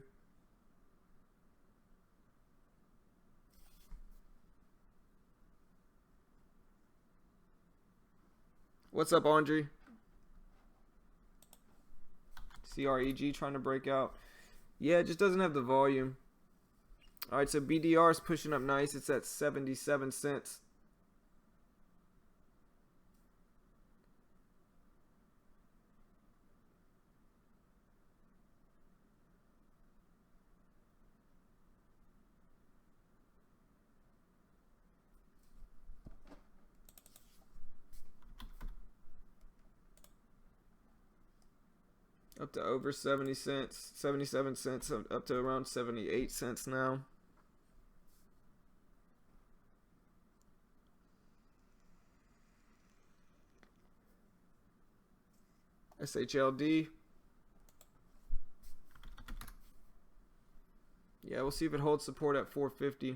What's up, Andre? CREG trying to break out. Yeah, it just doesn't have the volume. Alright, so BDR is pushing up nice. It's at 77 cents. Up to over 70 cents, 77 cents, up to around 78 cents now. SHLD. Yeah, we'll see if it holds support at 450.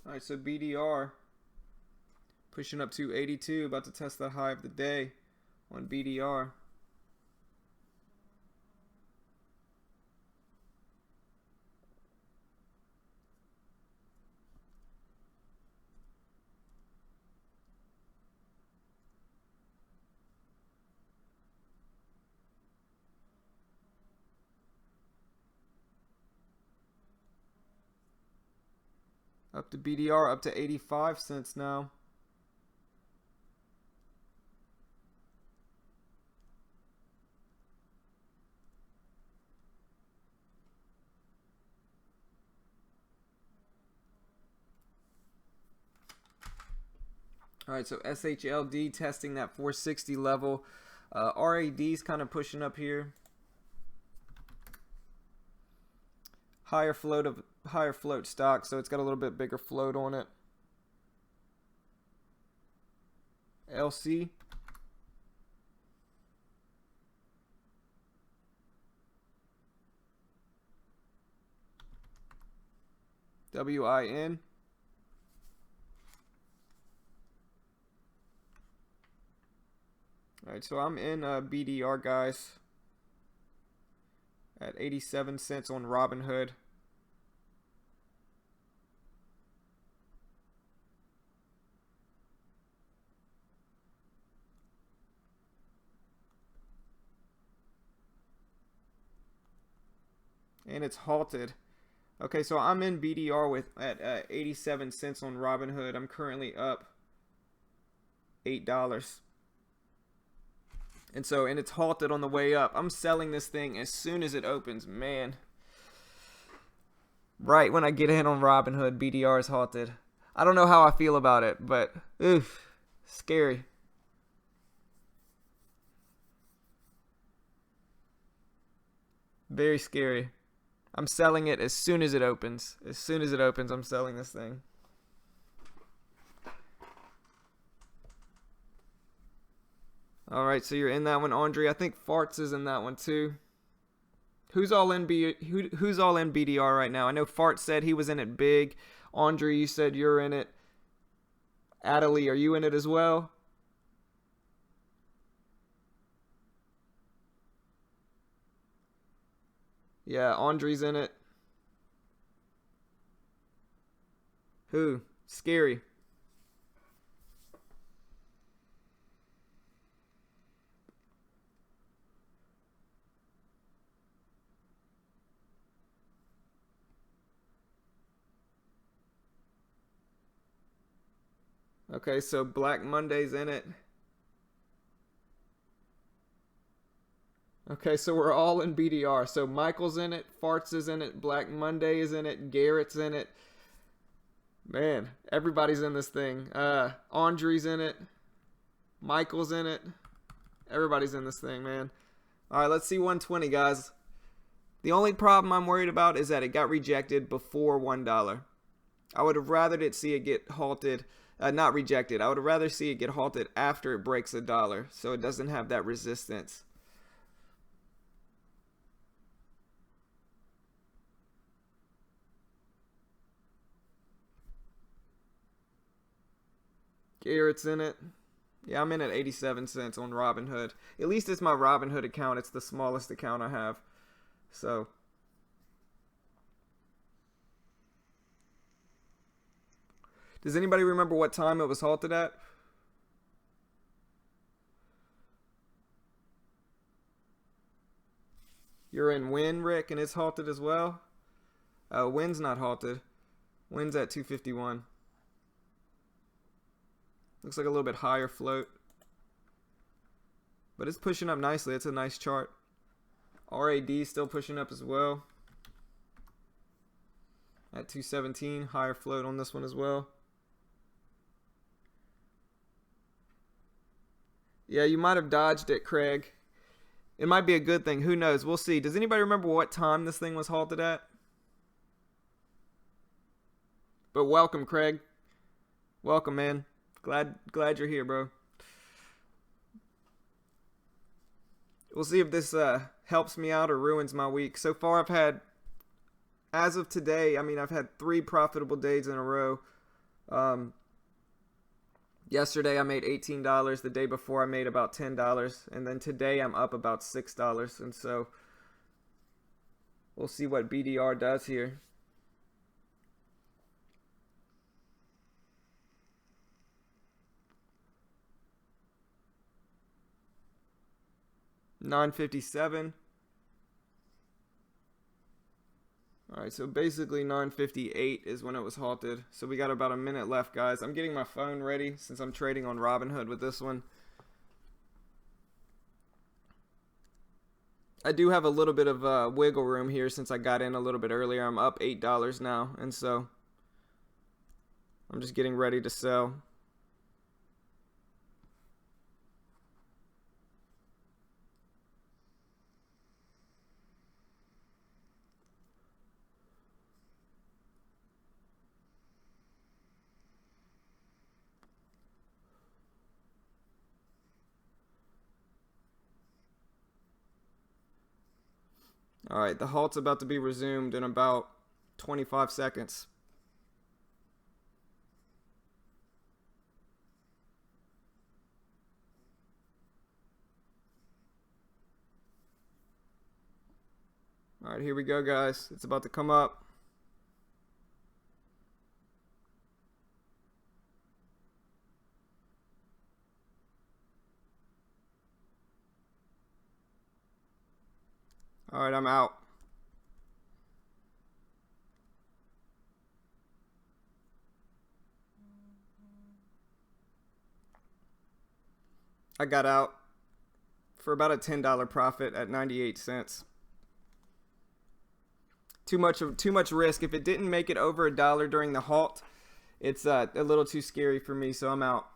All right, so BDR pushing up to 82, about to test the high of the day on BDR. Up to BDR, up to 85 cents now. All right, so SHLD testing that 460 level. RAD's kind of pushing up here. Higher float stock, so it's got a little bit bigger float on it. LC. WIN. All right, so I'm in BDR, guys, at 87 cents on Robinhood. And it's halted. Okay, so I'm in BDR at 87 cents on Robinhood. I'm currently up $8. And it's halted on the way up. I'm selling this thing as soon as it opens, man. Right when I get in on Robinhood, BDR is halted. I don't know how I feel about it, but oof, scary. Very scary. I'm selling it as soon as it opens. As soon as it opens, I'm selling this thing. All right, so you're in that one, Andre. I think Farts is in that one too. Who's all in BDR right now? I know Farts said he was in it big. Andre, you said you're in it. Adelie, are you in it as well? Yeah, Andre's in it. Who? Scary. Okay, so Black Monday's in it. Okay, so we're all in BDR. So Michael's in it, Farts is in it, Black Monday is in it, Garrett's in it. Man, everybody's in this thing. Andre's in it. Michael's in it. Everybody's in this thing, man. All right, let's see 120, guys. The only problem I'm worried about is that it got rejected before $1. I would have rather see it get halted, not rejected. I would have rather see it get halted after it breaks $1, so it doesn't have that resistance. Garrett's in it. Yeah, I'm in at 87 cents on Robinhood. At least it's my Robinhood account. It's the smallest account I have. So, does anybody remember what time it was halted at? You're in Win, Rick, and it's halted as well? Win's not halted. Win's at 251. Looks like a little bit higher float. But it's pushing up nicely. It's a nice chart. RAD still pushing up as well. At 217. Higher float on this one as well. Yeah, you might have dodged it, Craig. It might be a good thing. Who knows? We'll see. Does anybody remember what time this thing was halted at? But welcome, Craig. Welcome, man. Glad you're here, bro. We'll see if this helps me out or ruins my week. So far, I've had, as of today, I've had 3 profitable days in a row. Um, Yesterday I made $18. The day before I made about $10, and then today I'm up about $6. And so we'll see what BDR does here. $9.57. All right, so basically 9:58 is when it was halted. So we got about a minute left, guys. I'm getting my phone ready since I'm trading on Robinhood with this one. I do have a little bit of wiggle room here since I got in a little bit earlier. I'm up $8 now, and so I'm just getting ready to sell. All right, the halt's about to be resumed in about 25 seconds. All right, here we go, guys. It's about to come up. All right, I'm out. I got out for about a $10 profit at 98 cents. Too much risk. If it didn't make it over $1 during the halt, it's a little too scary for me, so I'm out.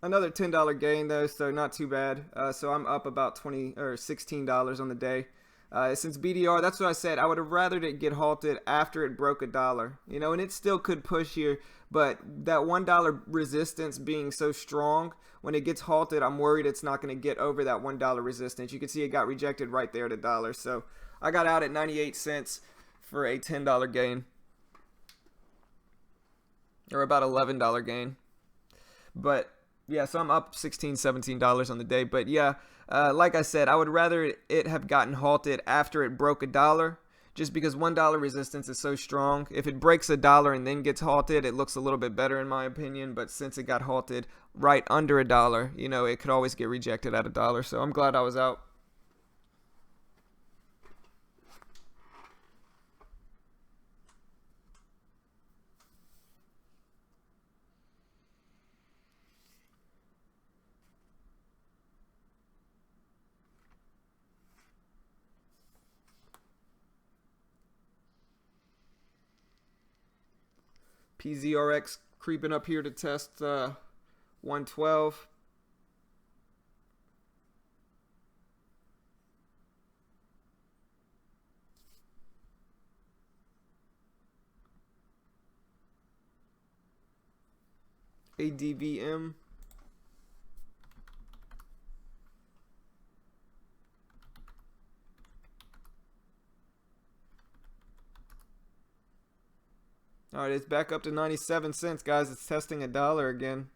Another $10 gain though, so not too bad. So I'm up about $20 or $16 on the day. Since BDR, that's what I said. I would have rather it get halted after it broke $1. You know, and it still could push here, but that $1 resistance being so strong, when it gets halted, I'm worried it's not going to get over that $1 resistance. You can see it got rejected right there at $1. So I got out at 98 cents for a $10 gain, or about $11 gain. But yeah, so I'm up $16, $17 on the day. But yeah, like I said, I would rather it have gotten halted after it broke $1, just because $1 resistance is so strong. If it breaks $1 and then gets halted, it looks a little bit better in my opinion. But since it got halted right under $1, you know, it could always get rejected at $1. So I'm glad I was out. PZRX creeping up here to test 112. ADVM. All right, it's back up to 97 cents, guys. It's testing $1 again.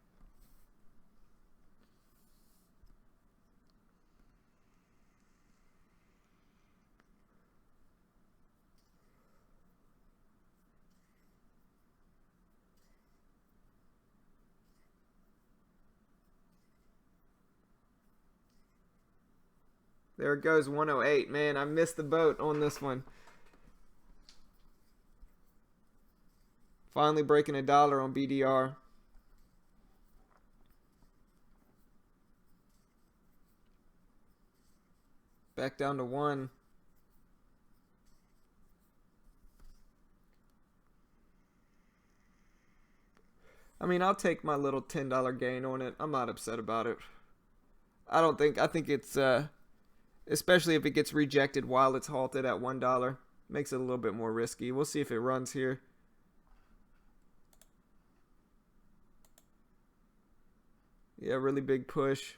There it goes, 108. Man, I missed the boat on this one. Finally breaking $1 on BDR. Back down to 1. I mean, I'll take my little $10 gain on it. I'm not upset about it. I think it's especially if it gets rejected while it's halted at $1, makes it a little bit more risky. We'll see if it runs here. Yeah, really big push.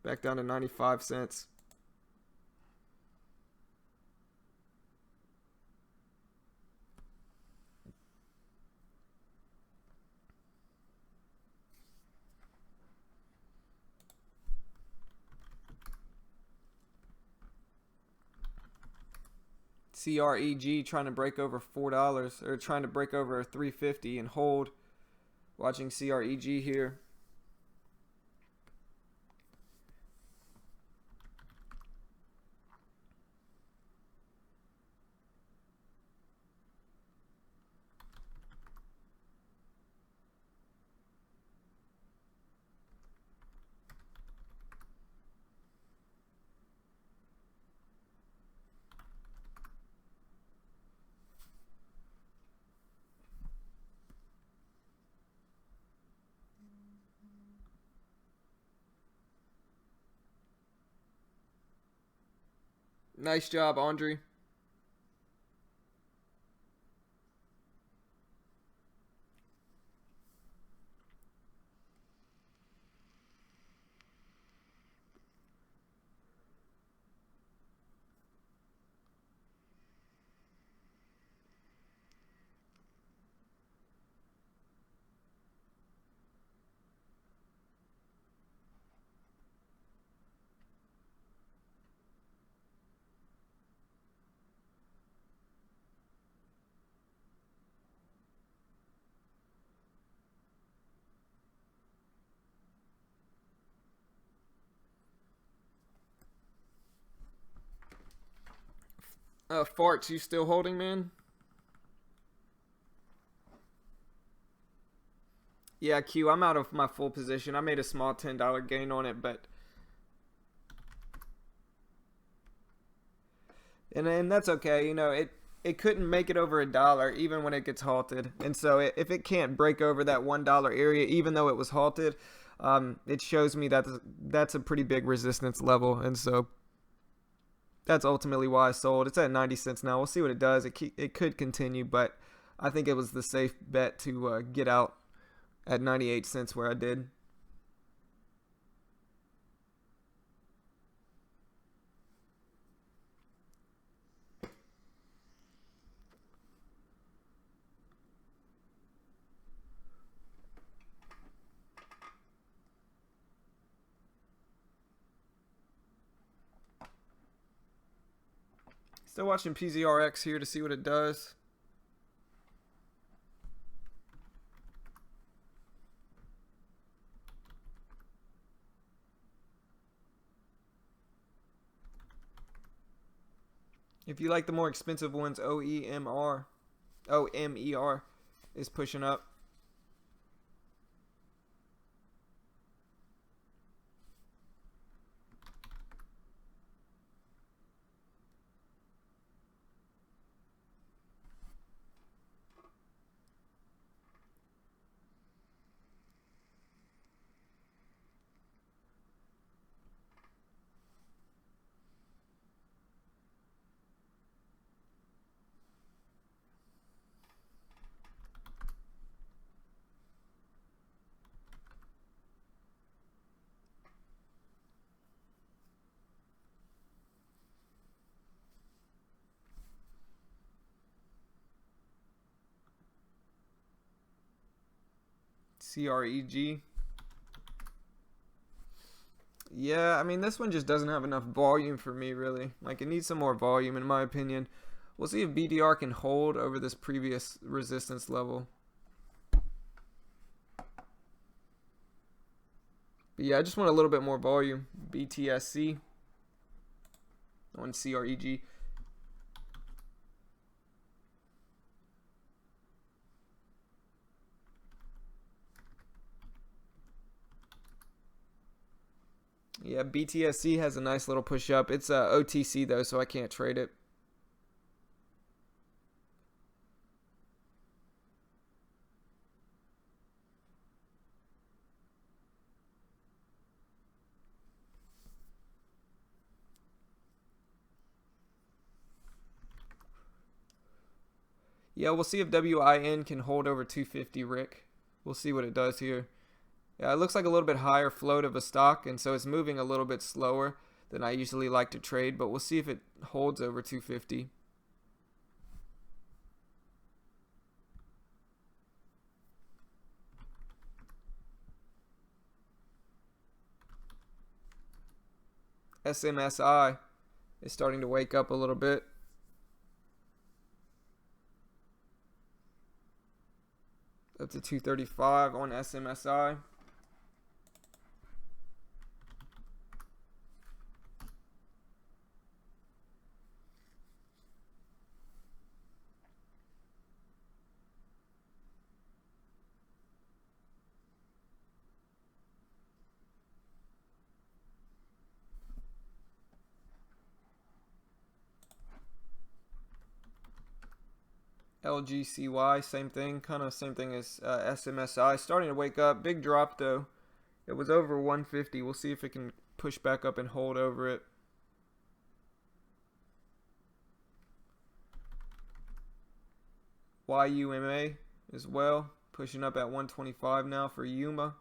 Back down to 95 cents. CREG trying to break over $4 or trying to break over 350 and hold. Watching CREG here. Nice job, Andre. Farts, you still holding, man? Yeah, Q, I'm out of my full position. I made a small $10 gain on it, but and that's okay. You know, it couldn't make it over $1 even when it gets halted. And so if it can't break over that $1 area, even though it was halted, it shows me that that's a pretty big resistance level. And so that's ultimately why I sold. It's at 90 cents now. We'll see what it does. It could continue, but I think it was the safe bet to get out at 98 cents where I did. Still watching PZRX here to see what it does. If you like the more expensive ones, OEMR is pushing up. CREG. Yeah, I mean, this one just doesn't have enough volume for me, really. Like, it needs some more volume, in my opinion. We'll see if BDR can hold over this previous resistance level. But yeah, I just want a little bit more volume. BTSC on CREG. Yeah, BTSC has a nice little push up. It's OTC though, so I can't trade it. Yeah, we'll see if WIN can hold over 250, Rick. We'll see what it does here. Yeah, it looks like a little bit higher float of a stock, and so it's moving a little bit slower than I usually like to trade, but we'll see if it holds over 250. SMSI is starting to wake up a little bit. Up to 235 on SMSI. LGCY, same thing, kind of same thing as SMSI. Starting to wake up. Big drop though. It was over 150. We'll see if it can push back up and hold over it. YUMA as well, pushing up at 125 now for Yuma.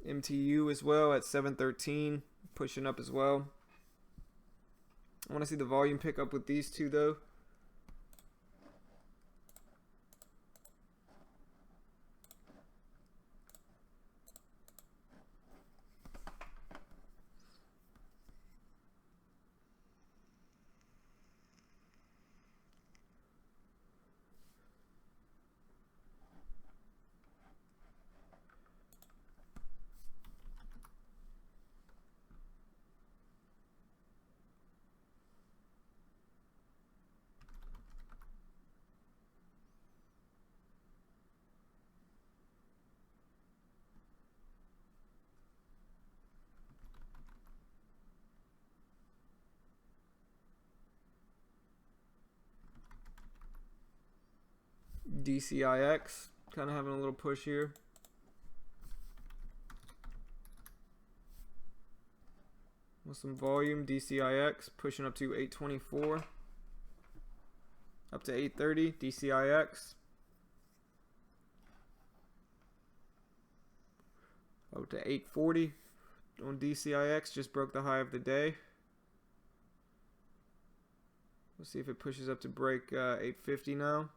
MTU as well at 713, pushing up as well. I want to see the volume pick up with these two though. DCIX kind of having a little push here. With some volume, DCIX pushing up to 824. Up to 830, DCIX. Up to 840 on DCIX, just broke the high of the day. We'll see if it pushes up to break 850 now.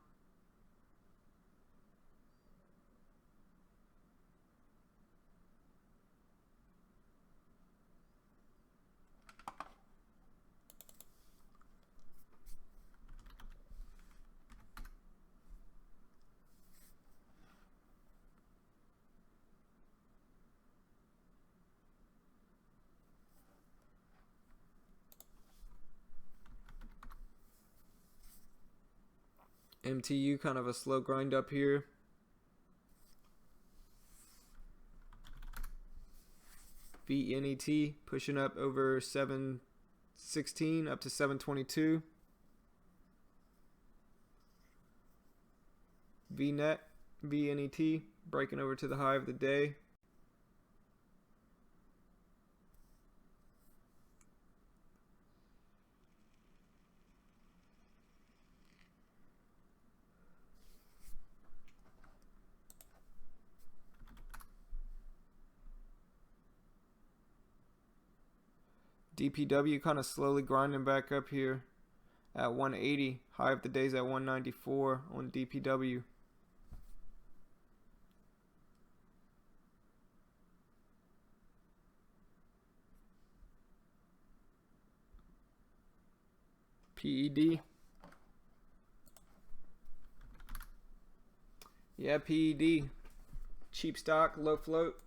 MTU kind of a slow grind up here. VNET pushing up over 716 up to 722. VNET breaking over to the high of the day. DPW kind of slowly grinding back up here at 180. High of the day's at 194 on DPW. PED. Yeah, PED. Cheap stock, low float.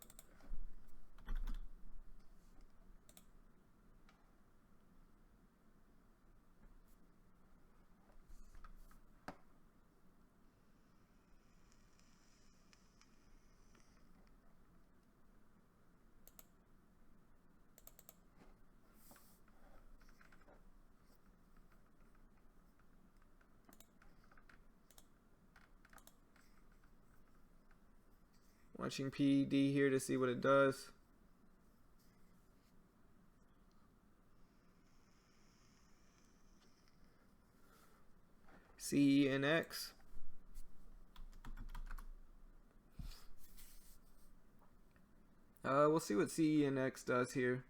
Watching PED here to see what it does. CENX. We'll see what CENX does here.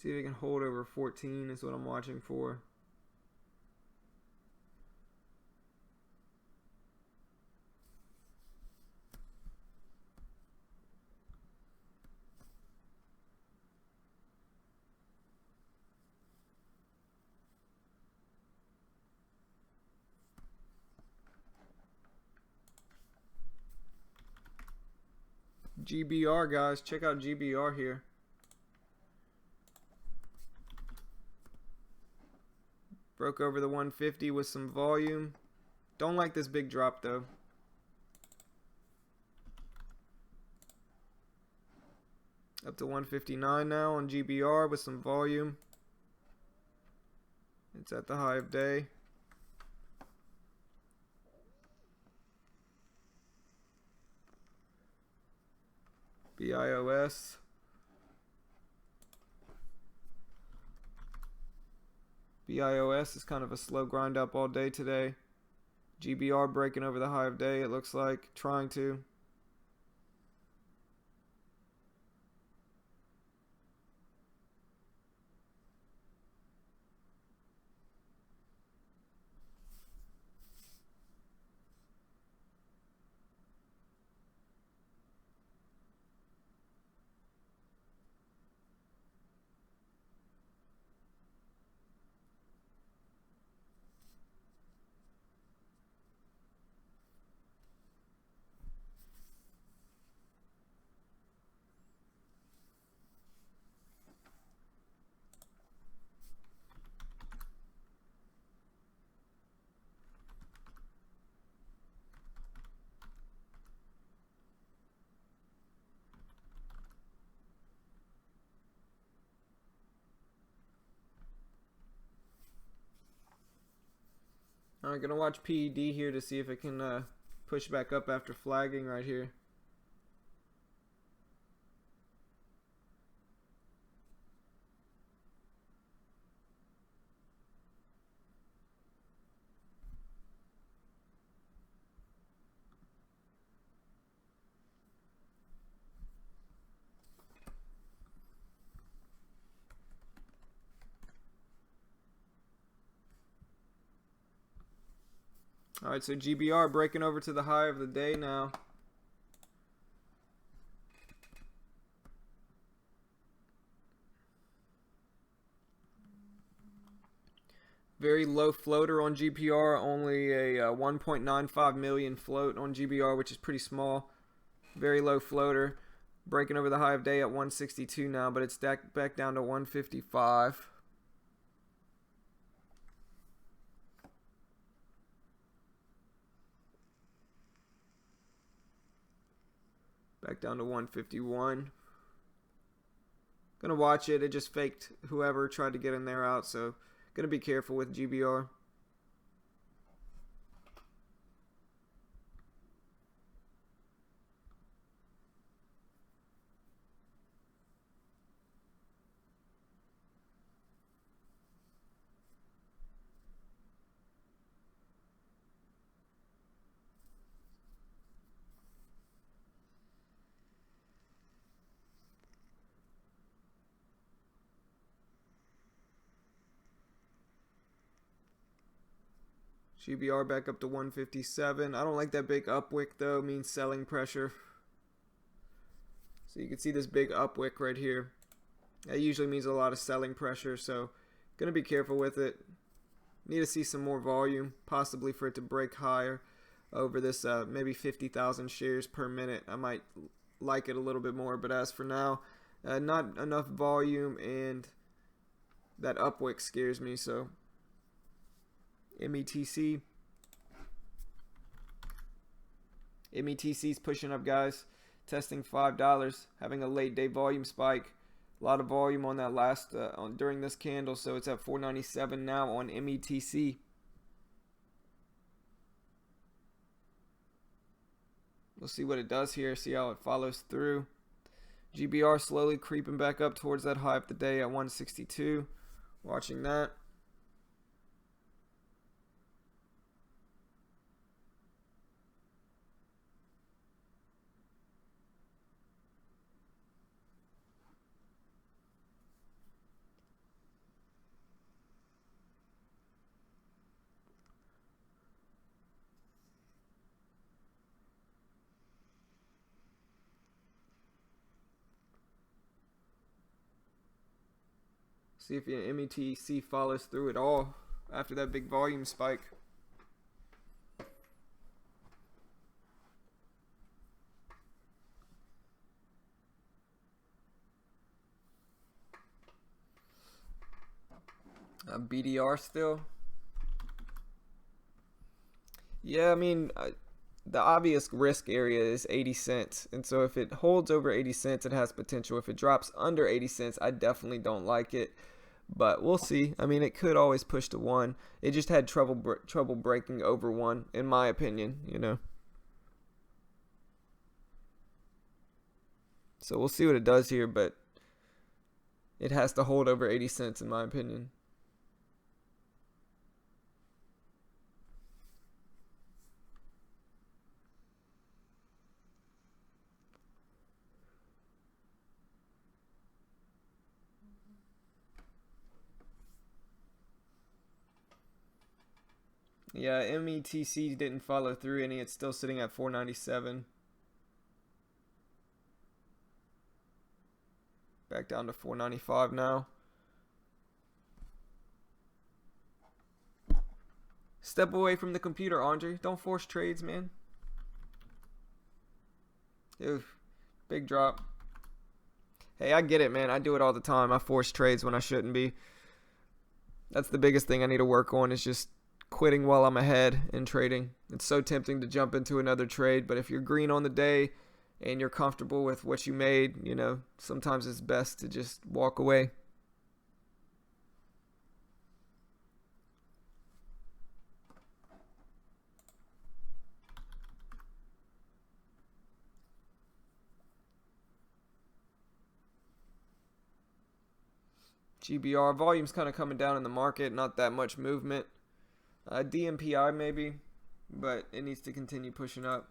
See if it can hold over 14 is what I'm watching for. GBR, guys, check out GBR here. Broke over the 150 with some volume. Don't like this big drop though. Up to 159 now on GBR with some volume. It's at the high of day. BIOS. BIOS is kind of a slow grind up all day today. GBR breaking over the high of day, it looks like, trying to. I'm gonna watch PED here to see if it can push back up after flagging right here. Alright, so GBR breaking over to the high of the day now. Very low floater on GPR, only a 1.95 million float on GBR, which is pretty small. Very low floater. Breaking over the high of day at 162 now, but it's back down to 155. Back down to 151. Gonna watch it. It just faked whoever tried to get in there out, so gonna be careful with GBR. GBR back up to 157. I don't like that big upwick though, means selling pressure. So you can see this big upwick right here. That usually means a lot of selling pressure, so gonna be careful with it. Need to see some more volume, possibly for it to break higher over this maybe 50,000 shares per minute. I might like it a little bit more, but as for now, not enough volume, and that upwick scares me, so METC. METC's pushing up, guys. Testing $5. Having a late day volume spike. A lot of volume on that last during this candle, so it's at 497 now on METC. We'll see what it does here. See how it follows through. GBR slowly creeping back up towards that high of the day at 162. Watching that. See if METC follows through at all after that big volume spike. BDR still. Yeah, I mean, the obvious risk area is 80 cents. And so if it holds over 80 cents, it has potential. If it drops under 80 cents, I definitely don't like it. But we'll see. I mean, it could always push to 1. It just had trouble breaking over 1, in my opinion, you know. So we'll see what it does here, but it has to hold over 80 cents, in my opinion. Yeah, METC didn't follow through any. It's still sitting at 497. Back down to 495 now. Step away from the computer, Andre. Don't force trades, man. Oof. Big drop. Hey, I get it, man. I do it all the time. I force trades when I shouldn't be. That's the biggest thing I need to work on, is just quitting while I'm ahead in trading. It's so tempting to jump into another trade, but if you're green on the day and you're comfortable with what you made, you know, sometimes it's best to just walk away. GBR volume's kind of coming down in the market, not that much movement. DMPI maybe, but it needs to continue pushing up.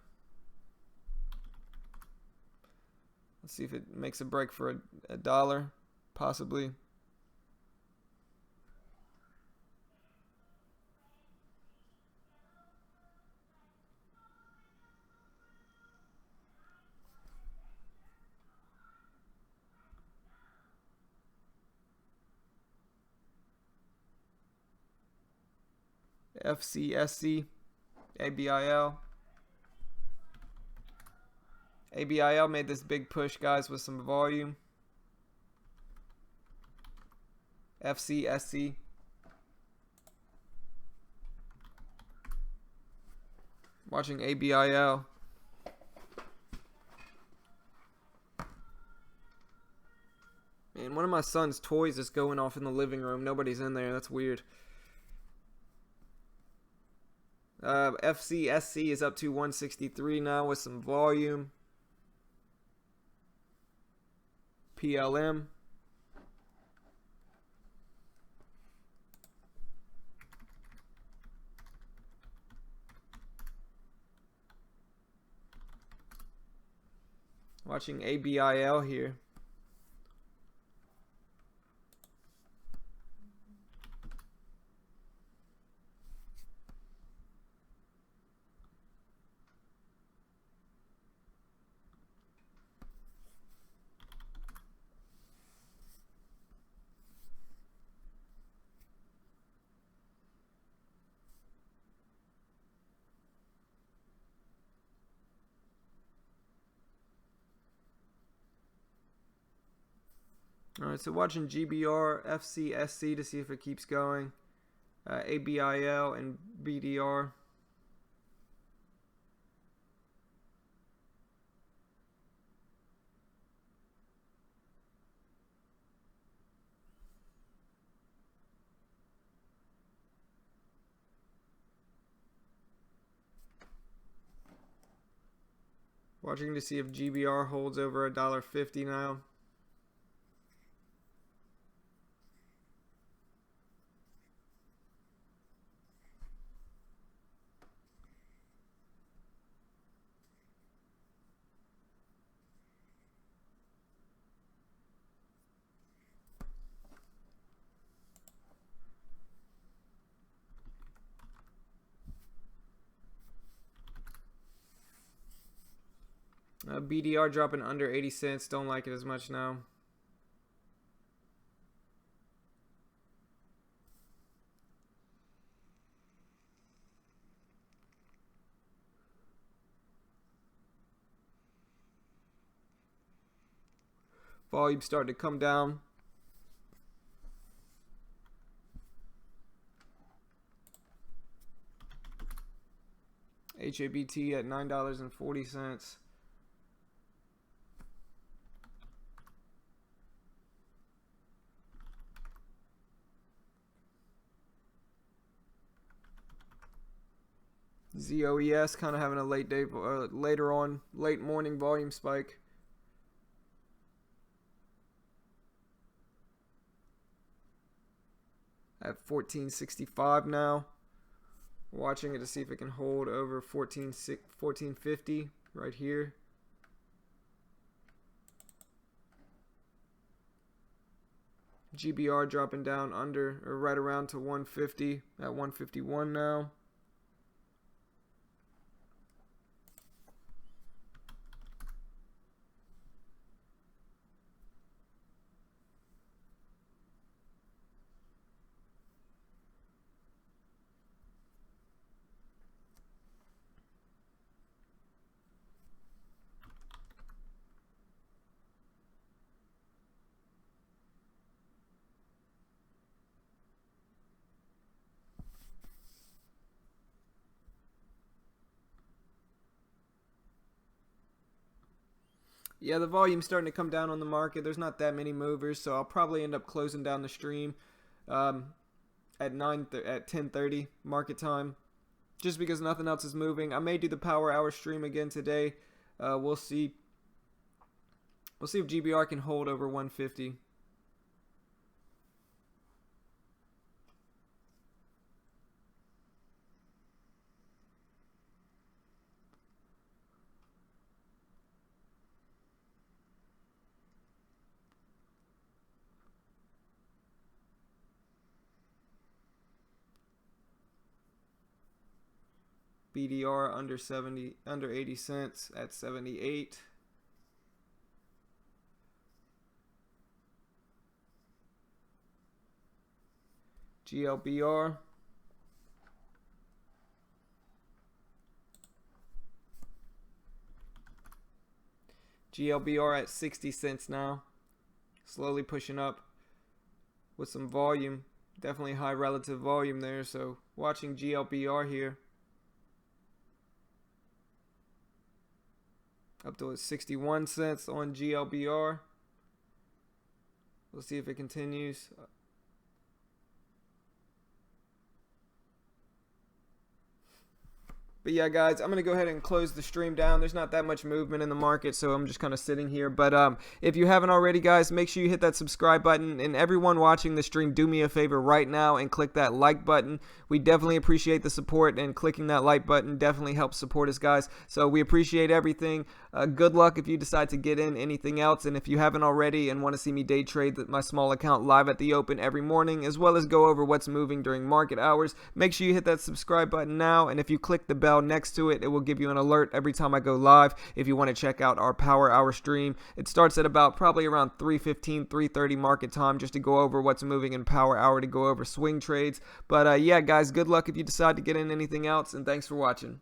Let's see if it makes a break for a dollar, possibly. FCSC, ABIL. ABIL made this big push, guys, with some volume. FCSC. Watching ABIL. Man, one of my son's toys is going off in the living room. Nobody's in there. That's weird. FCSC is up to 163 now with some volume. PLM. Watching ABIL here. Alright, so watching GBR, FCSC to see if it keeps going. ABIL and BDR. Watching to see if GBR holds over $1.50 now. BDR dropping under 80 cents. Don't like it as much now. Volume starting to come down. HABT at $9.40. ZOES kind of having a late morning volume spike. At 1465 now. Watching it to see if it can hold over 1450 right here. GBR dropping down under or right around to 150 at 151 now. Yeah, the volume's starting to come down on the market. There's not that many movers, so I'll probably end up closing down the stream at 10:30 market time, just because nothing else is moving. I may do the power hour stream again today. We'll see. We'll see if GBR can hold over 150. BDR under 80 cents at 78. GLBR at 60 cents now. Slowly pushing up with some volume. Definitely high relative volume there, so watching GLBR here. Up to 61 cents on GLBR. We'll see if it continues. But yeah, guys, I'm going to go ahead and close the stream down. There's not that much movement in the market, so I'm just kind of sitting here. But if you haven't already, guys, make sure you hit that subscribe button. And everyone watching the stream, do me a favor right now and click that like button. We definitely appreciate the support, and clicking that like button definitely helps support us, guys. So we appreciate everything. Good luck if you decide to get in anything else. And if you haven't already and want to see me day trade my small account live at the open every morning, as well as go over what's moving during market hours, make sure you hit that subscribe button now. And if you click the bell next to it, it will give you an alert every time I go live. If you want to check out our power hour stream, it starts at about probably around 3:15, 3:30 market time, just to go over what's moving in power hour, to go over swing trades. But yeah, guys, good luck if you decide to get in anything else, and thanks for watching.